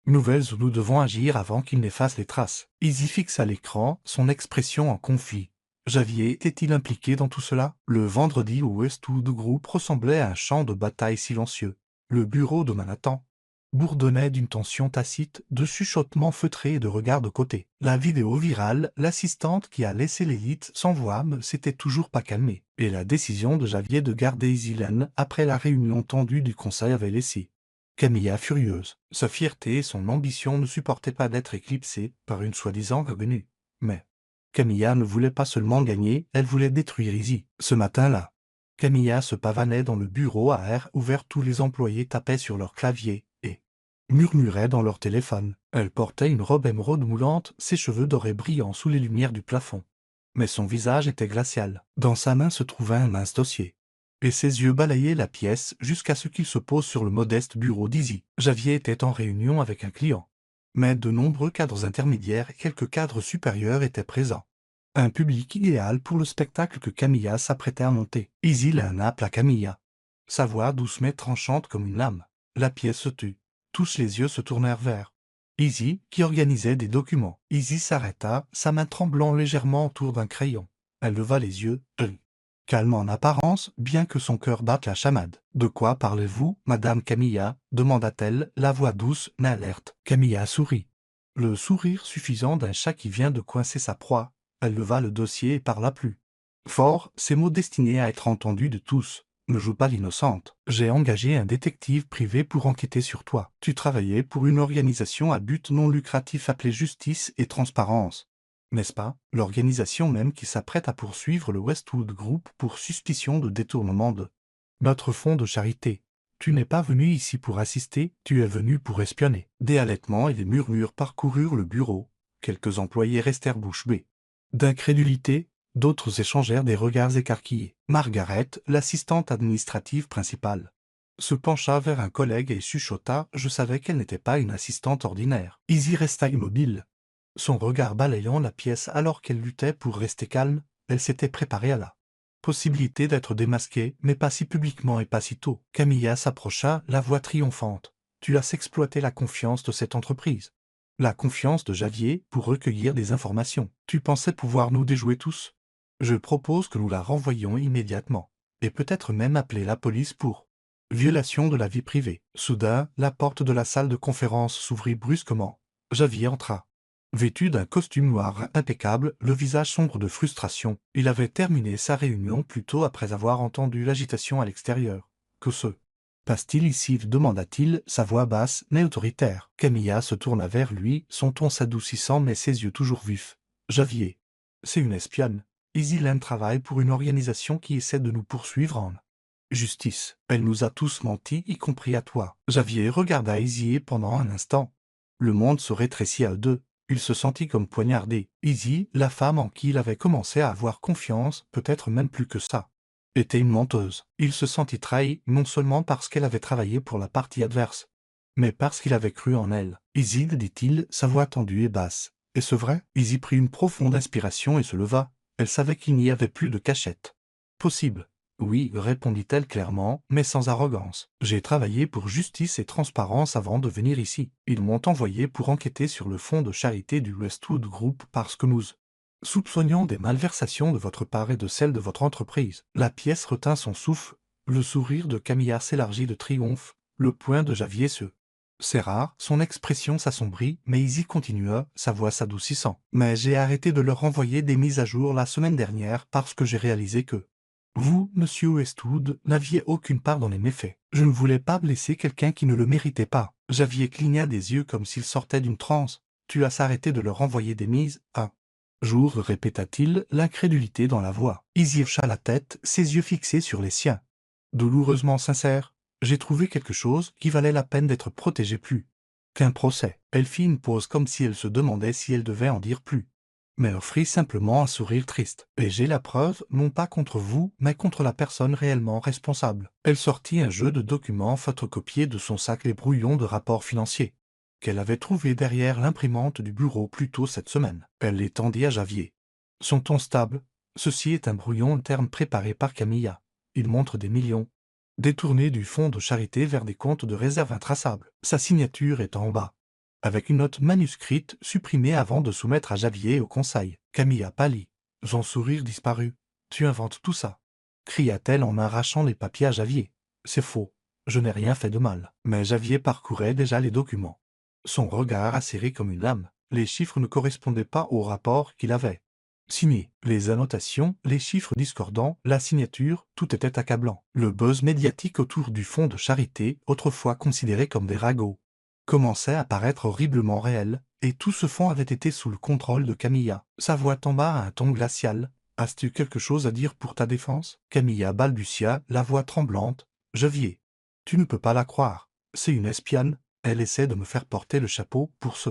nouvelles où nous devons agir avant qu'il n'efface les traces. Izzy fixa l'écran, son expression en conflit. Javier était-il impliqué dans tout cela? Le vendredi au Westwood Group ressemblait à un champ de bataille silencieux. Le bureau de Manhattan bourdonnait d'une tension tacite, de chuchotements feutrés et de regards de côté. La vidéo virale, l'assistante qui a laissé l'élite sans voix ne s'était toujours pas calmée. Et la décision de Javier de garder Isilène après la réunion tendue du conseil avait laissé Camilla furieuse. Sa fierté et son ambition ne supportaient pas d'être éclipsées par une soi-disant revenue. Mais Camilla ne voulait pas seulement gagner, elle voulait détruire Izzy. Ce matin-là, Camilla se pavanait dans le bureau à air ouvert. Tous les employés tapaient sur leur clavier et murmuraient dans leur téléphone. Elle portait une robe émeraude moulante, ses cheveux dorés brillants sous les lumières du plafond. Mais son visage était glacial. Dans sa main se trouvait un mince dossier. Et ses yeux balayaient la pièce jusqu'à ce qu'il se pose sur le modeste bureau d'Izzy. Javier était en réunion avec un client. Mais de nombreux cadres intermédiaires et quelques cadres supérieurs étaient présents. Un public idéal pour le spectacle que Camilla s'apprêtait à monter. Izzy appela Camilla. Sa voix douce mais tranchante comme une lame. La pièce se tut. Tous les yeux se tournèrent vers Izzy, qui organisait des documents. Izzy s'arrêta, sa main tremblant légèrement autour d'un crayon. Elle leva les yeux, calme en apparence, bien que son cœur batte la chamade. « De quoi parlez-vous, madame Camilla ?» demanda-t-elle, la voix douce mais alerte. Camilla sourit. Le sourire suffisant d'un chat qui vient de coincer sa proie. Elle leva le dossier et parla plus fort, ces mots destinés à être entendus de tous. « Ne joue pas l'innocente. J'ai engagé un détective privé pour enquêter sur toi. Tu travaillais pour une organisation à but non lucratif appelée Justice et Transparence. N'est-ce pas? L'organisation même qui s'apprête à poursuivre le Westwood Group pour suspicion de détournement de notre fonds de charité. Tu n'es pas venu ici pour assister, tu es venu pour espionner. » Des halètements et des murmures parcoururent le bureau. Quelques employés restèrent bouche bée d'incrédulité, d'autres échangèrent des regards écarquillés. Margaret, l'assistante administrative principale, se pencha vers un collègue et chuchota. Je savais qu'elle n'était pas une assistante ordinaire. Izzy resta immobile, son regard balayant la pièce alors qu'elle luttait pour rester calme. Elle s'était préparée à la possibilité d'être démasquée, mais pas si publiquement et pas si tôt. Camilla s'approcha, la voix triomphante. Tu as exploité la confiance de cette entreprise. La confiance de Javier pour recueillir des informations. Tu pensais pouvoir nous déjouer tous? Je propose que nous la renvoyions immédiatement. Et peut-être même appeler la police pour violation de la vie privée. Soudain, la porte de la salle de conférence s'ouvrit brusquement. Javier entra. Vêtu d'un costume noir impeccable, le visage sombre de frustration, il avait terminé sa réunion plus tôt après avoir entendu l'agitation à l'extérieur. Que se passe-t-il ici? Demanda-t-il, sa voix basse mais autoritaire. Camilla se tourna vers lui, son ton s'adoucissant mais ses yeux toujours vifs. Javier, c'est une espionne. Isilène travaille pour une organisation qui essaie de nous poursuivre en justice. Elle nous a tous menti, y compris à toi. Javier regarda Izzy pendant un instant. Le monde se rétrécit à deux. Il se sentit comme poignardé. Izzy, la femme en qui il avait commencé à avoir confiance, peut-être même plus que ça, était une menteuse. Il se sentit trahi, non seulement parce qu'elle avait travaillé pour la partie adverse, mais parce qu'il avait cru en elle. Izzy, dit-il, sa voix tendue et basse. Est-ce vrai? Izzy prit une profonde inspiration et se leva. Elle savait qu'il n'y avait plus de cachette possible. Oui, répondit-elle clairement, mais sans arrogance. J'ai travaillé pour Justice et Transparence avant de venir ici. Ils m'ont envoyé pour enquêter sur le fonds de charité du Westwood Group parce que nous soupçonnions des malversations de votre part et de celles de votre entreprise. La pièce retint son souffle. Le sourire de Camilla s'élargit de triomphe. Le poing de Javier se serra, son expression s'assombrit, mais Izzy continua, sa voix s'adoucissant. Mais j'ai arrêté de leur envoyer des mises à jour la semaine dernière parce que j'ai réalisé que vous, monsieur Westwood, n'aviez aucune part dans les méfaits. Je ne voulais pas blesser quelqu'un qui ne le méritait pas. Javier cligna des yeux comme s'il sortait d'une transe. Tu as arrêté de leur envoyer des mises à Jour, répéta-t-il, l'incrédulité dans la voix. Izzy hocha la tête, ses yeux fixés sur les siens. Douloureusement sincère, j'ai trouvé quelque chose qui valait la peine d'être protégé plus qu'un procès. Elle fit une pause comme si elle se demandait si elle devait en dire plus. Mais offrit simplement un sourire triste. Et j'ai la preuve, non pas contre vous, mais contre la personne réellement responsable. Elle sortit un jeu de documents photocopiés de son sac et brouillons de rapports financiers qu'elle avait trouvés derrière l'imprimante du bureau plus tôt cette semaine. Elle les tendit à Javier. Son ton stable, ceci est un brouillon interne préparé par Camilla. Il montre des millions détournés du fonds de charité vers des comptes de réserve intraçables. Sa signature est en bas, avec une note manuscrite supprimée avant de soumettre à Javier au conseil. Camilla pâlit. Son sourire disparut. « Tu inventes tout ça » cria-t-elle en arrachant les papiers à Javier. « C'est faux. Je n'ai rien fait de mal. » Mais Javier parcourait déjà les documents. Son regard acéré comme une lame. Les chiffres ne correspondaient pas au rapport qu'il avait signé. Les annotations, les chiffres discordants, la signature, tout était accablant. Le buzz médiatique autour du fonds de charité, autrefois considéré comme des ragots, commençait à paraître horriblement réel, et tout ce fonds avait été sous le contrôle de Camilla. Sa voix tomba à un ton glacial. « As-tu quelque chose à dire pour ta défense ?» Camilla balbutia, la voix tremblante. « Javier, tu ne peux pas la croire. C'est une espionne. Elle essaie de me faire porter le chapeau pour se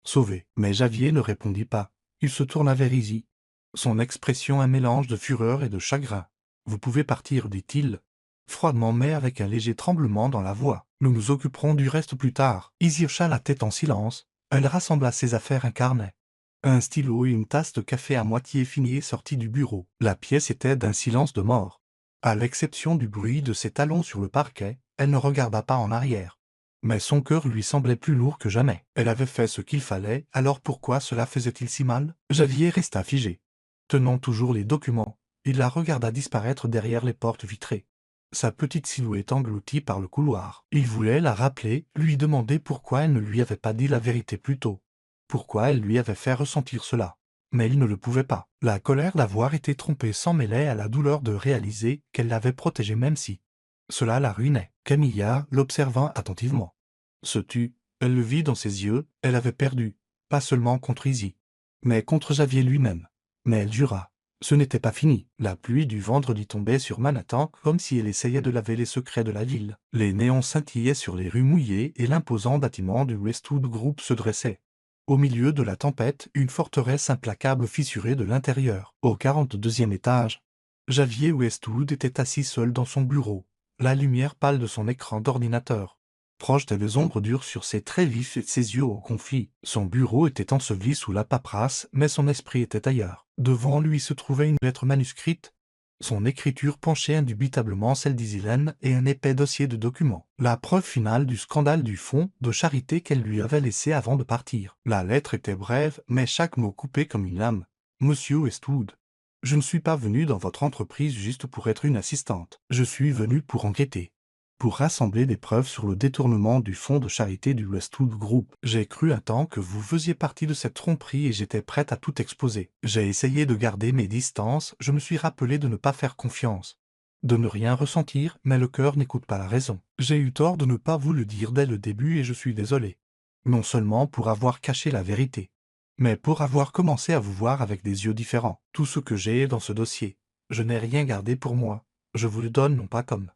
sauver. » Mais Javier ne répondit pas. Il se tourna vers Izzy. Son expression un mélange de fureur et de chagrin. « Vous pouvez partir, dit-il, froidement mais avec un léger tremblement dans la voix. Nous nous occuperons du reste plus tard. » Izzy hocha la tête en silence. Elle rassembla ses affaires, un carnet, un stylo et une tasse de café à moitié finie sortit du bureau. La pièce était d'un silence de mort. À l'exception du bruit de ses talons sur le parquet, elle ne regarda pas en arrière. Mais son cœur lui semblait plus lourd que jamais. Elle avait fait ce qu'il fallait, alors pourquoi cela faisait-il si mal? Javier resta figé, tenant toujours les documents. Il la regarda disparaître derrière les portes vitrées, sa petite silhouette engloutie par le couloir. Il voulait la rappeler, lui demander pourquoi elle ne lui avait pas dit la vérité plus tôt. Pourquoi elle lui avait fait ressentir cela. Mais il ne le pouvait pas. La colère d'avoir été trompée s'en mêlait à la douleur de réaliser qu'elle l'avait protégé même si cela la ruinait. Camilla l'observa attentivement. Se tut, elle le vit dans ses yeux, elle avait perdu, pas seulement contre Izzy, mais contre Javier lui-même. Mais elle jura. Ce n'était pas fini. La pluie du vendredi tombait sur Manhattan comme si elle essayait de laver les secrets de la ville. Les néons scintillaient sur les rues mouillées et l'imposant bâtiment du Westwood Group se dressait. Au milieu de la tempête, une forteresse implacable fissurée de l'intérieur. Au 42e étage, Javier Westwood était assis seul dans son bureau, la lumière pâle de son écran d'ordinateur projetait des ombres dures sur ses traits vifs et ses yeux au conflit. Son bureau était enseveli sous la paperasse, mais son esprit était ailleurs. Devant lui se trouvait une lettre manuscrite, son écriture penchait indubitablement celle d'Isilène et un épais dossier de documents. La preuve finale du scandale du fonds de charité qu'elle lui avait laissé avant de partir. La lettre était brève, mais chaque mot coupé comme une lame. « Monsieur Westwood, je ne suis pas venu dans votre entreprise juste pour être une assistante. Je suis venu pour enquêter, pour rassembler des preuves sur le détournement du fonds de charité du Westwood Group. J'ai cru un temps que vous faisiez partie de cette tromperie et j'étais prête à tout exposer. J'ai essayé de garder mes distances, je me suis rappelé de ne pas faire confiance, de ne rien ressentir, mais le cœur n'écoute pas la raison. J'ai eu tort de ne pas vous le dire dès le début et je suis désolé. Non seulement pour avoir caché la vérité, mais pour avoir commencé à vous voir avec des yeux différents. Tout ce que j'ai dans ce dossier, je n'ai rien gardé pour moi. Je vous le donne non pas comme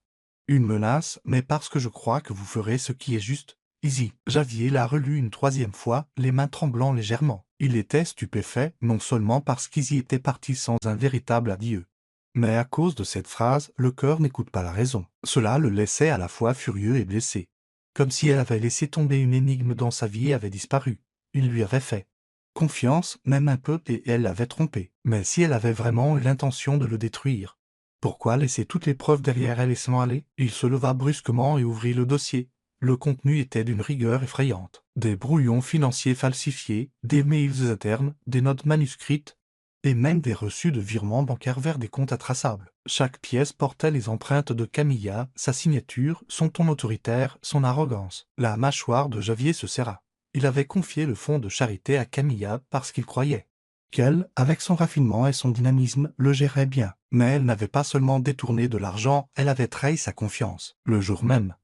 une menace, mais parce que je crois que vous ferez ce qui est juste. Izzy. Javier l'a relu une troisième fois, les mains tremblant légèrement. Il était stupéfait, non seulement parce qu'Izzy était parti sans un véritable adieu, mais à cause de cette phrase, le cœur n'écoute pas la raison. Cela le laissait à la fois furieux et blessé. Comme si elle avait laissé tomber une énigme dans sa vie et avait disparu. Il lui avait fait confiance, même un peu, et elle l'avait trompé. Mais si elle avait vraiment eu l'intention de le détruire, pourquoi laisser toutes les preuves derrière elle et s'en aller? Il se leva brusquement et ouvrit le dossier. Le contenu était d'une rigueur effrayante. Des brouillons financiers falsifiés, des mails internes, des notes manuscrites, et même des reçus de virements bancaires vers des comptes intraçables. Chaque pièce portait les empreintes de Camilla, sa signature, son ton autoritaire, son arrogance. La mâchoire de Javier se serra. Il avait confié le fonds de charité à Camilla parce qu'il croyait qu'elle, avec son raffinement et son dynamisme, le gérait bien. Mais elle n'avait pas seulement détourné de l'argent, elle avait trahi sa confiance. Le jour même,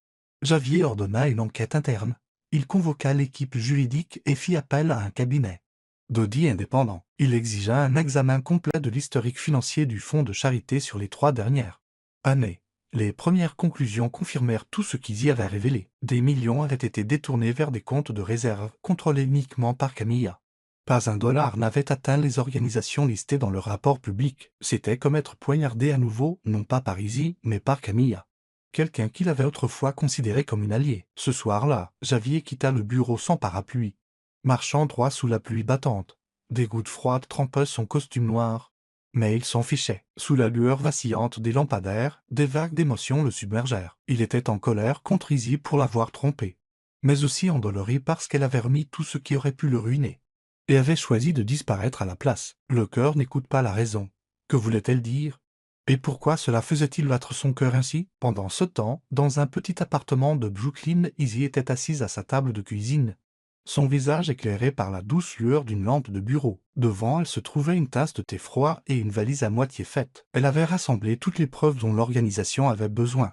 Javier ordonna une enquête interne. Il convoqua l'équipe juridique et fit appel à un cabinet d'audit indépendant. Il exigea un examen complet de l'historique financier du fonds de charité sur les 3 dernières années. Les premières conclusions confirmèrent tout ce qu'ils y avaient révélé. Des millions avaient été détournés vers des comptes de réserve contrôlés uniquement par Camilla. Pas un dollar n'avait atteint les organisations listées dans le rapport public. C'était comme être poignardé à nouveau, non pas par Izzy, mais par Camilla. Quelqu'un qu'il avait autrefois considéré comme une alliée. Ce soir-là, Javier quitta le bureau sans parapluie, marchant droit sous la pluie battante. Des gouttes froides trempaient son costume noir. Mais il s'en fichait. Sous la lueur vacillante des lampadaires, des vagues d'émotions le submergèrent. Il était en colère contre Izzy pour l'avoir trompé, mais aussi endolori parce qu'elle avait remis tout ce qui aurait pu le ruiner et avait choisi de disparaître à la place. Le cœur n'écoute pas la raison. Que voulait-elle dire? Et pourquoi cela faisait-il battre son cœur ainsi? Pendant ce temps, dans un petit appartement de Brooklyn, Izzy était assise à sa table de cuisine, son visage éclairé par la douce lueur d'une lampe de bureau. Devant elle se trouvait une tasse de thé froid et une valise à moitié faite. Elle avait rassemblé toutes les preuves dont l'organisation avait besoin.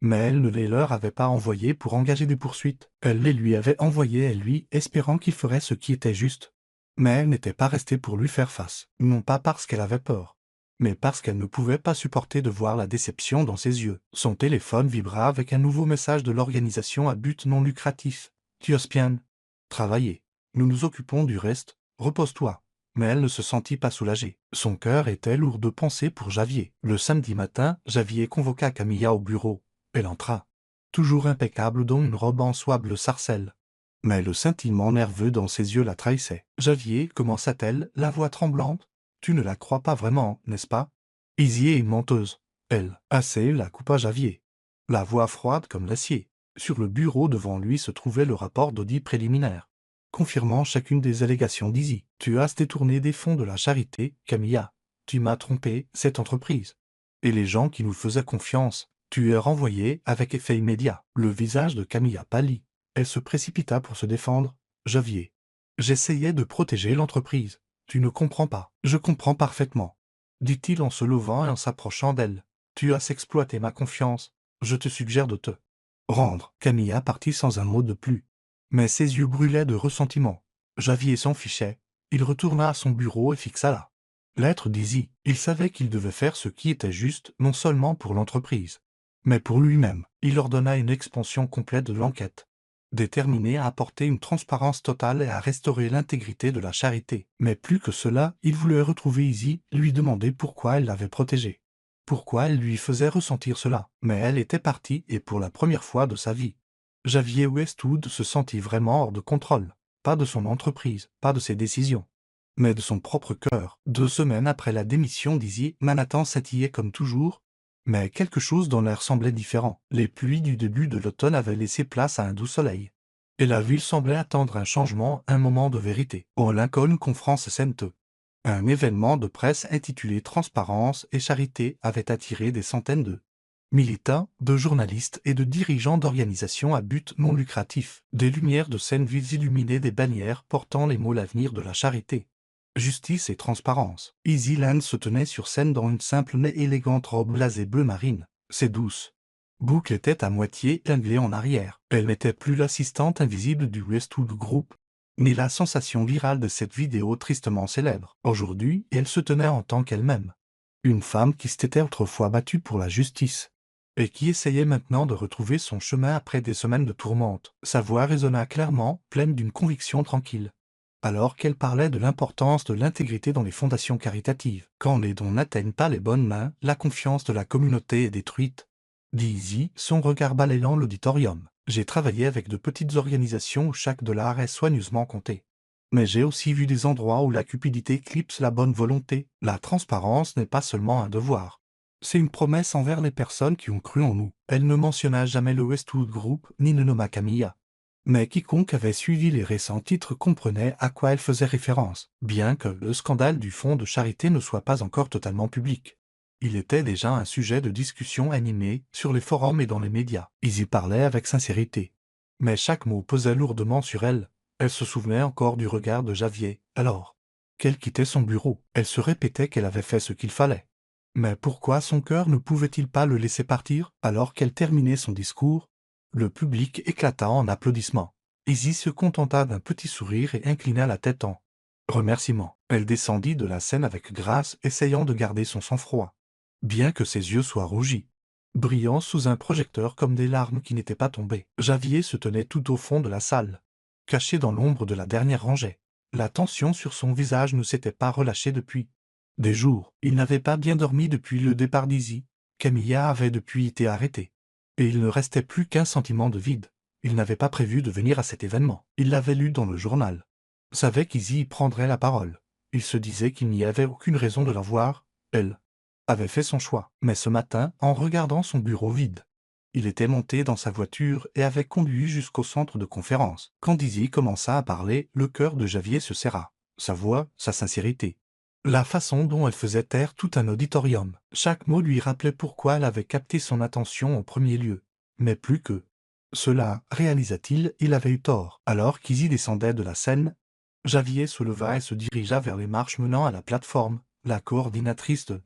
Mais elle ne les leur avait pas envoyées pour engager des poursuites. Elle les lui avait envoyées, elle lui, espérant qu'il ferait ce qui était juste. Mais elle n'était pas restée pour lui faire face, non pas parce qu'elle avait peur, mais parce qu'elle ne pouvait pas supporter de voir la déception dans ses yeux. Son téléphone vibra avec un nouveau message de l'organisation à but non lucratif. « Tu oses bien travailler. Nous nous occupons du reste, repose-toi. » Mais elle ne se sentit pas soulagée. Son cœur était lourd de pensées pour Javier. Le samedi matin, Javier convoqua Camilla au bureau. Elle entra, toujours impeccable dont une robe en soie bleu sarcelle. Mais le scintillement nerveux dans ses yeux la trahissait. « Javier, commença-t-elle, la voix tremblante, tu ne la crois pas vraiment, n'est-ce pas? Izzy est une menteuse. » Elle, assez, la coupa Javier, la voix froide comme l'acier. Sur le bureau devant lui se trouvait le rapport d'audit préliminaire, confirmant chacune des allégations d'Izzy. « Tu as détourné des fonds de la charité, Camilla. Tu m'as trompé, cette entreprise. Et les gens qui nous faisaient confiance, tu es renvoyé avec effet immédiat. » Le visage de Camilla pâlit. Elle se précipita pour se défendre. « Javier, j'essayais de protéger l'entreprise. Tu ne comprends pas. »« Je comprends parfaitement, » dit-il en se levant et en s'approchant d'elle. « Tu as exploité ma confiance. Je te suggère de te rendre. » Camilla partit sans un mot de plus. Mais ses yeux brûlaient de ressentiment. Javier s'en fichait. Il retourna à son bureau et fixa la lettre d'Izzy. Il savait qu'il devait faire ce qui était juste, non seulement pour l'entreprise, mais pour lui-même. Il ordonna une expansion complète de l'enquête, déterminé à apporter une transparence totale et à restaurer l'intégrité de la charité. Mais plus que cela, il voulait retrouver Izzy, lui demander pourquoi elle l'avait protégée. Pourquoi elle lui faisait ressentir cela. Mais elle était partie et pour la première fois de sa vie, Javier Westwood se sentit vraiment hors de contrôle. Pas de son entreprise, pas de ses décisions, mais de son propre cœur. 2 semaines après la démission d'Izzy, Manhattan scintillait comme toujours, mais quelque chose dans l'air semblait différent. Les pluies du début de l'automne avaient laissé place à un doux soleil, et la ville semblait attendre un changement, un moment de vérité. Au Lincoln Conference Center, un événement de presse intitulé Transparence et Charité avait attiré des centaines de militants, de journalistes et de dirigeants d'organisations à but non lucratif. Des lumières de scène vives illuminaient des bannières portant les mots « L'avenir de la charité, justice et transparence ». Izzy Land se tenait sur scène dans une simple mais élégante robe blasée bleu marine. Ses douces boucles étaient à moitié épinglées en arrière. Elle n'était plus l'assistante invisible du Westwood Group, ni la sensation virale de cette vidéo tristement célèbre. Aujourd'hui, elle se tenait en tant qu'elle-même. Une femme qui s'était autrefois battue pour la justice, et qui essayait maintenant de retrouver son chemin après des semaines de tourmente. Sa voix résonna clairement, pleine d'une conviction tranquille, alors qu'elle parlait de l'importance de l'intégrité dans les fondations caritatives. Quand les dons n'atteignent pas les bonnes mains, la confiance de la communauté est détruite, dit Izzy, son regard balayant l'auditorium. J'ai travaillé avec de petites organisations où chaque dollar est soigneusement compté. Mais j'ai aussi vu des endroits où la cupidité éclipse la bonne volonté. La transparence n'est pas seulement un devoir. C'est une promesse envers les personnes qui ont cru en nous. Elle ne mentionna jamais le Westwood Group, ni ne nomma Camilla. Mais quiconque avait suivi les récents titres comprenait à quoi elle faisait référence, bien que le scandale du fonds de charité ne soit pas encore totalement public. Il était déjà un sujet de discussion animé sur les forums et dans les médias. Ils y parlaient avec sincérité. Mais chaque mot pesait lourdement sur elle. Elle se souvenait encore du regard de Javier, alors qu'elle quittait son bureau. Elle se répétait qu'elle avait fait ce qu'il fallait. Mais pourquoi son cœur ne pouvait-il pas le laisser partir? Alors qu'elle terminait son discours, le public éclata en applaudissements. Izzy se contenta d'un petit sourire et inclina la tête en Remerciement. Elle descendit de la scène avec grâce, essayant de garder son sang-froid. Bien que ses yeux soient rougis, brillant sous un projecteur comme des larmes qui n'étaient pas tombées. Javier se tenait tout au fond de la salle, caché dans l'ombre de la dernière rangée. La tension sur son visage ne s'était pas relâchée depuis des jours. Il n'avait pas bien dormi depuis le départ d'Izzy. Camilla avait depuis été arrêtée. Et il ne restait plus qu'un sentiment de vide. Il n'avait pas prévu de venir à cet événement. Il l'avait lu dans le journal. Savait qu'Izzy y prendrait la parole. Il se disait qu'il n'y avait aucune raison de la voir. Elle avait fait son choix. Mais ce matin, en regardant son bureau vide, il était monté dans sa voiture et avait conduit jusqu'au centre de conférence. Quand Izzy commença à parler, le cœur de Javier se serra. Sa voix, sa sincérité. La façon dont elle faisait taire tout un auditorium. Chaque mot lui rappelait pourquoi elle avait capté son attention en premier lieu. Mais plus que cela, réalisa-t-il, il avait eu tort. Alors qu'Izzy descendait de la scène, Javier se leva et se dirigea vers les marches menant à la plateforme. La coordinatrice de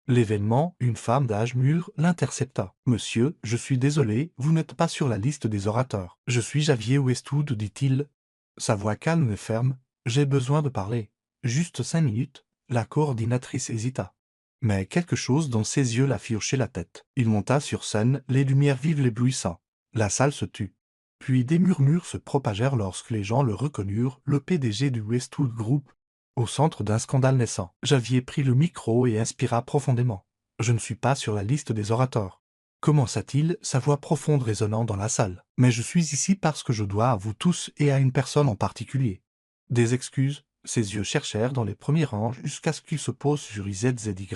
l'événement, une femme d'âge mûr, l'intercepta. « Monsieur, je suis désolé, vous n'êtes pas sur la liste des orateurs. Je suis Javier Westwood, dit-il. Sa voix calme et ferme. J'ai besoin de parler. Juste 5 minutes. » La coordinatrice hésita. Mais quelque chose dans ses yeux la fit hocher la tête. Il monta sur scène, les lumières vives l'éblouissant. La salle se tut. Puis des murmures se propagèrent lorsque les gens le reconnurent, le PDG du Westwood Group, au centre d'un scandale naissant. Javier prit le micro et inspira profondément. « Je ne suis pas sur la liste des orateurs. » Commença-t-il, sa voix profonde résonnant dans la salle. « Mais je suis ici parce que je dois à vous tous et à une personne en particulier. » Des excuses. Ses yeux cherchèrent dans les premiers rangs jusqu'à ce qu'il se pose sur IZZY.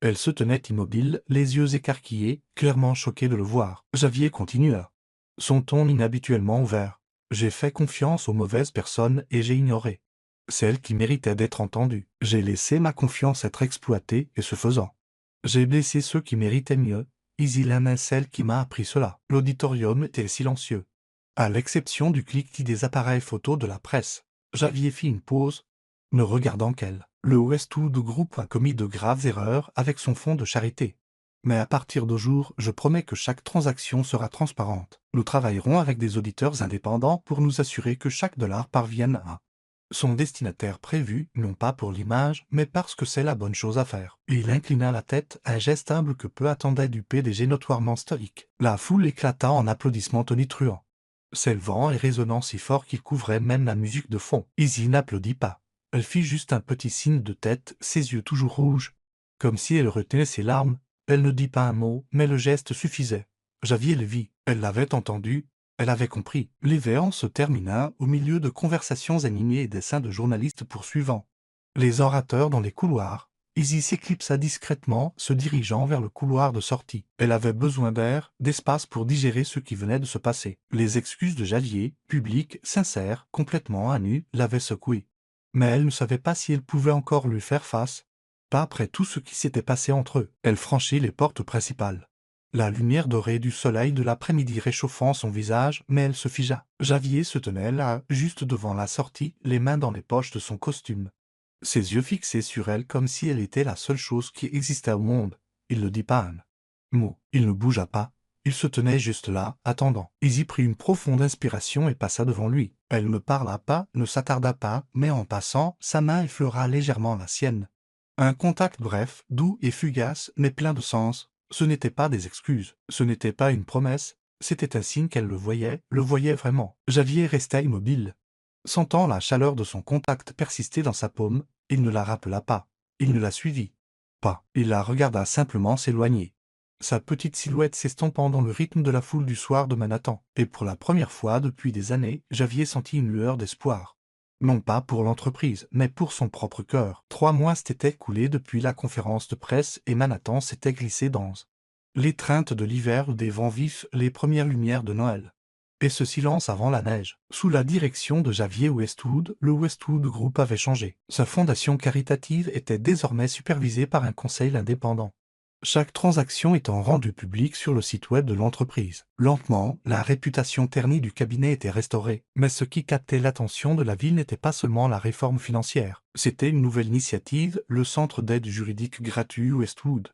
Elle se tenait immobile, les yeux écarquillés, clairement choquée de le voir. Javier continua. Son ton inhabituellement ouvert. « J'ai fait confiance aux mauvaises personnes et j'ai ignoré celles qui méritaient d'être entendues. J'ai laissé ma confiance être exploitée et ce faisant, j'ai blessé ceux qui méritaient mieux. Izzy Lam est celle qui m'a appris cela. » L'auditorium était silencieux, à l'exception du cliquetis des appareils photos de la presse. Javier fit une pause, ne regardant qu'elle. Le Westwood Group a commis de graves erreurs avec son fonds de charité. Mais à partir d'aujourd'hui, je promets que chaque transaction sera transparente. Nous travaillerons avec des auditeurs indépendants pour nous assurer que chaque dollar parvienne à son destinataire prévu, non pas pour l'image, mais parce que c'est la bonne chose à faire. Il inclina la tête, un geste humble que peu attendait du PDG notoirement stoïque. La foule éclata en applaudissements tonitruants, s'élevant et résonnant si fort qu'il couvrait même la musique de fond. Izzy n'applaudit pas. Elle fit juste un petit signe de tête, ses yeux toujours rouges, comme si elle retenait ses larmes. Elle ne dit pas un mot, mais le geste suffisait. Javier le vit. Elle l'avait entendu. Elle avait compris. L'événement se termina au milieu de conversations animées et dessins de journalistes poursuivants les orateurs dans les couloirs. Izzy s'éclipsa discrètement, se dirigeant vers le couloir de sortie. Elle avait besoin d'air, d'espace pour digérer ce qui venait de se passer. Les excuses de Javier, publiques, sincères, complètement à nu, l'avaient secouée. Mais elle ne savait pas si elle pouvait encore lui faire face. Pas après tout ce qui s'était passé entre eux. Elle franchit les portes principales. La lumière dorée du soleil de l'après-midi réchauffant son visage, mais elle se figea. Javier se tenait là, juste devant la sortie, les mains dans les poches de son costume. Ses yeux fixés sur elle comme si elle était la seule chose qui existait au monde. Il ne dit pas un mot. Il ne bougea pas. Il se tenait juste là, attendant. Izzy prit une profonde inspiration et passa devant lui. Elle ne parla pas, ne s'attarda pas, mais en passant, sa main effleura légèrement la sienne. Un contact bref, doux et fugace, mais plein de sens. Ce n'était pas des excuses, ce n'était pas une promesse, c'était un signe qu'elle le voyait vraiment. Javier resta immobile. Sentant la chaleur de son contact persister dans sa paume, il ne la rappela pas. Il ne la suivit pas. Il la regarda simplement s'éloigner. Sa petite silhouette s'estompant dans le rythme de la foule du soir de Manhattan. Et pour la première fois depuis des années, Javier sentit une lueur d'espoir. Non pas pour l'entreprise, mais pour son propre cœur. 3 mois s'étaient écoulés depuis la conférence de presse et Manhattan s'était glissé dans l'étreinte de l'hiver, des vents vifs, les premières lumières de Noël. Et ce silence avant la neige. Sous la direction de Javier Westwood, le Westwood Group avait changé. Sa fondation caritative était désormais supervisée par un conseil indépendant. Chaque transaction étant rendue publique sur le site web de l'entreprise. Lentement, la réputation ternie du cabinet était restaurée. Mais ce qui captait l'attention de la ville n'était pas seulement la réforme financière. C'était une nouvelle initiative, le Centre d'aide juridique gratuit Westwood,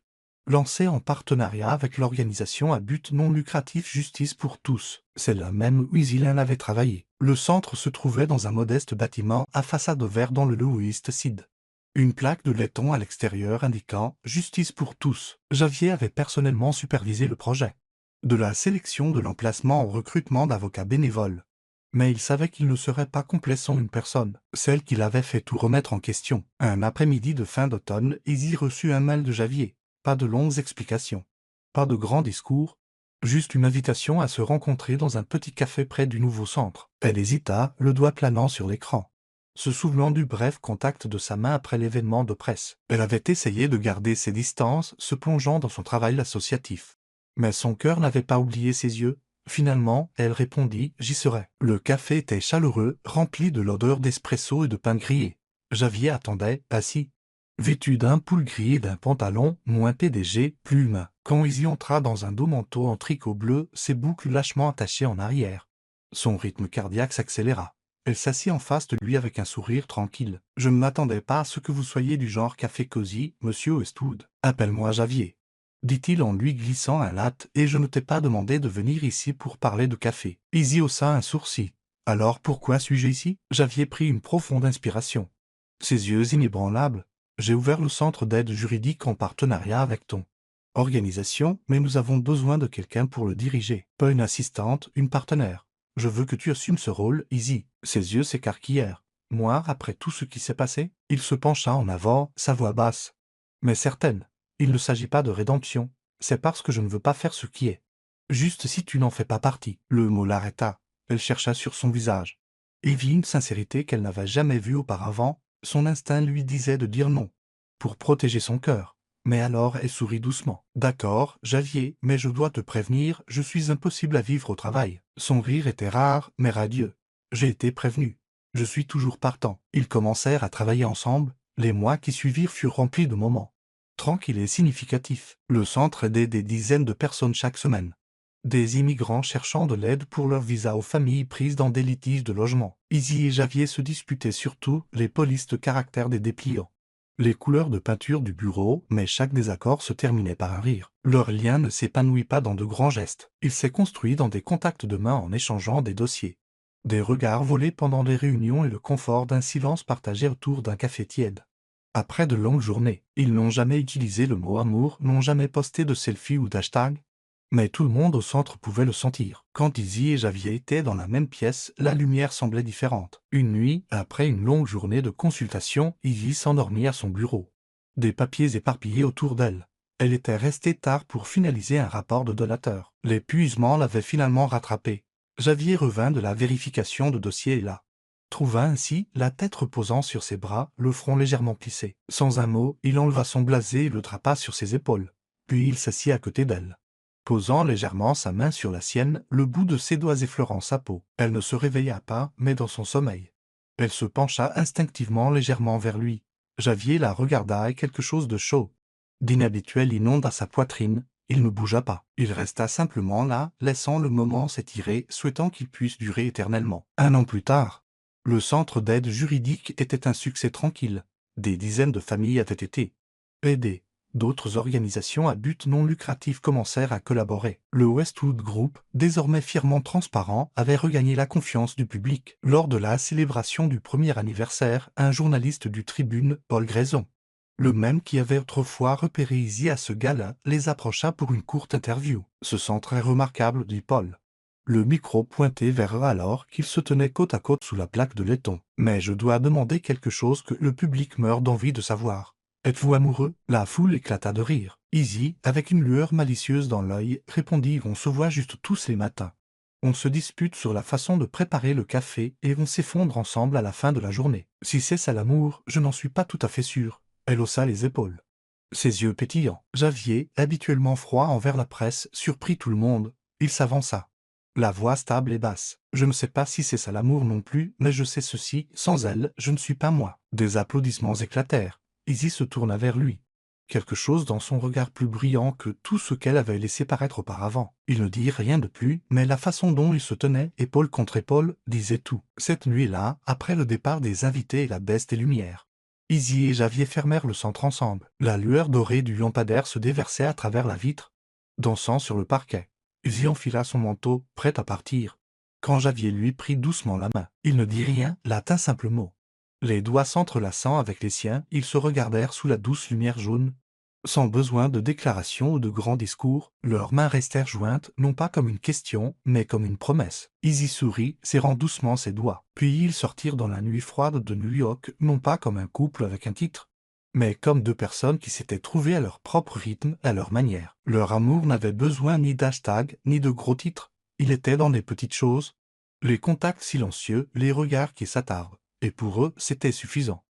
lancé en partenariat avec l'organisation à but non lucratif Justice pour tous. C'est là même où Izzy Lam avait travaillé. Le centre se trouvait dans un modeste bâtiment à façade verte dans le Lower East Side. Une plaque de laiton à l'extérieur indiquant « Justice pour tous ». Javier avait personnellement supervisé le projet. De la sélection de l'emplacement au recrutement d'avocats bénévoles. Mais il savait qu'il ne serait pas complet sans une personne, celle qu'il avait fait tout remettre en question. Un après-midi de fin d'automne, Izzy reçut un mail de Javier. Pas de longues explications. Pas de grands discours. Juste une invitation à se rencontrer dans un petit café près du nouveau centre. Elle hésita, le doigt planant sur l'écran. Se souvenant du bref contact de sa main après l'événement de presse. Elle avait essayé de garder ses distances, se plongeant dans son travail associatif. Mais son cœur n'avait pas oublié ses yeux. Finalement, elle répondit « J'y serai ». Le café était chaleureux, rempli de l'odeur d'espresso et de pain grillé. Javier attendait, assis. Vêtu d'un pull gris et d'un pantalon, moins PDG, plus humain. Quand Izzy entra dans un doux manteau en tricot bleu, ses boucles lâchement attachées en arrière. Son rythme cardiaque s'accéléra. Elle s'assit en face de lui avec un sourire tranquille. « Je ne m'attendais pas à ce que vous soyez du genre café cosy, monsieur Westwood. Appelle-moi Javier. » dit-il en lui glissant un latte, et je ne t'ai pas demandé de venir ici pour parler de café. Izzy haussa un sourcil. Alors pourquoi suis-je ici? Javier prit une profonde inspiration. Ses yeux inébranlables. J'ai ouvert le centre d'aide juridique en partenariat avec ton organisation, mais nous avons besoin de quelqu'un pour le diriger. Pas une assistante, une partenaire. Je veux que tu assumes ce rôle, Izzy. Ses yeux s'écarquillèrent. Moi, après tout ce qui s'est passé, il se pencha en avant, sa voix basse. Mais certaine. Il ne s'agit pas de rédemption. C'est parce que je ne veux pas faire ce qui est. Juste si tu n'en fais pas partie. Le mot l'arrêta. Elle chercha sur son visage. Et vit une sincérité qu'elle n'avait jamais vue auparavant. Son instinct lui disait de dire non. Pour protéger son cœur. Mais alors elle sourit doucement. D'accord, Javier, mais je dois te prévenir, je suis impossible à vivre au travail. Son rire était rare, mais radieux. J'ai été prévenu. Je suis toujours partant. Ils commencèrent à travailler ensemble. Les mois qui suivirent furent remplis de moments tranquilles et significatifs. Le centre aidait des dizaines de personnes chaque semaine. Des immigrants cherchant de l'aide pour leur visa aux familles prises dans des litiges de logement. Izzy et Javier se disputaient surtout les polices de caractère des dépliants. Les couleurs de peinture du bureau, mais chaque désaccord se terminait par un rire. Leur lien ne s'épanouit pas dans de grands gestes. Il s'est construit dans des contacts de main en échangeant des dossiers. Des regards volés pendant les réunions et le confort d'un silence partagé autour d'un café tiède. Après de longues journées, ils n'ont jamais utilisé le mot amour, n'ont jamais posté de selfie ou d'hashtag. Mais tout le monde au centre pouvait le sentir. Quand Izzy et Javier étaient dans la même pièce, la lumière semblait différente. Une nuit, après une longue journée de consultation, Izzy s'endormit à son bureau. Des papiers éparpillés autour d'elle. Elle était restée tard pour finaliser un rapport de donateur. L'épuisement l'avait finalement rattrapée. Javier revint de la vérification de dossier et là. Trouva ainsi, la tête reposant sur ses bras, le front légèrement plissé. Sans un mot, il enleva son blasé et le drapa sur ses épaules. Puis il s'assit à côté d'elle. Posant légèrement sa main sur la sienne, le bout de ses doigts effleurant sa peau. Elle ne se réveilla pas, mais dans son sommeil. Elle se pencha instinctivement légèrement vers lui. Javier la regarda et quelque chose de chaud, d'inhabituel inonda sa poitrine. Il ne bougea pas. Il resta simplement là, laissant le moment s'étirer, souhaitant qu'il puisse durer éternellement. 1 an plus tard, le centre d'aide juridique était un succès tranquille. Des dizaines de familles avaient été aidées. D'autres organisations à but non lucratif commencèrent à collaborer. Le Westwood Group, désormais fièrement transparent, avait regagné la confiance du public. Lors de la célébration du premier anniversaire, un journaliste du Tribune, Paul Grayson, le même qui avait autrefois repéré Izzy à ce gala, les approcha pour une courte interview. « Ce centre est remarquable, dit Paul. » Le micro pointé vers eux alors qu'ils se tenaient côte à côte sous la plaque de laiton. « Mais je dois demander quelque chose que le public meurt d'envie de savoir. Êtes-vous amoureux ?» La foule éclata de rire. Izzy, avec une lueur malicieuse dans l'œil, répondit « On se voit juste tous les matins. On se dispute sur la façon de préparer le café et on s'effondre ensemble à la fin de la journée. Si c'est ça l'amour, je n'en suis pas tout à fait sûr. » Elle haussa les épaules. Ses yeux pétillants. Javier, habituellement froid envers la presse, surprit tout le monde. Il s'avança. La voix stable et basse. « Je ne sais pas si c'est ça l'amour non plus, mais je sais ceci, sans elle, je ne suis pas moi. » Des applaudissements éclatèrent. Izzy se tourna vers lui. Quelque chose dans son regard plus brillant que tout ce qu'elle avait laissé paraître auparavant. Il ne dit rien de plus, mais la façon dont il se tenait, épaule contre épaule, disait tout. Cette nuit-là, après le départ des invités et la baisse des lumières, Izzy et Javier fermèrent le centre ensemble. La lueur dorée du lampadaire se déversait à travers la vitre, dansant sur le parquet. Izzy enfila son manteau, prêt à partir. quand Javier lui prit doucement la main. Il ne dit rien, la tint simplement. Les doigts s'entrelaçant avec les siens, ils se regardèrent sous la douce lumière jaune. Sans besoin de déclaration ou de grands discours, leurs mains restèrent jointes, non pas comme une question, mais comme une promesse. Izzy sourit, serrant doucement ses doigts. Puis ils sortirent dans la nuit froide de New York, non pas comme un couple avec un titre, mais comme deux personnes qui s'étaient trouvées à leur propre rythme, à leur manière. Leur amour n'avait besoin ni d'hashtag, ni de gros titres. Il était dans les petites choses, les contacts silencieux, les regards qui s'attardent. Et pour eux, c'était suffisant.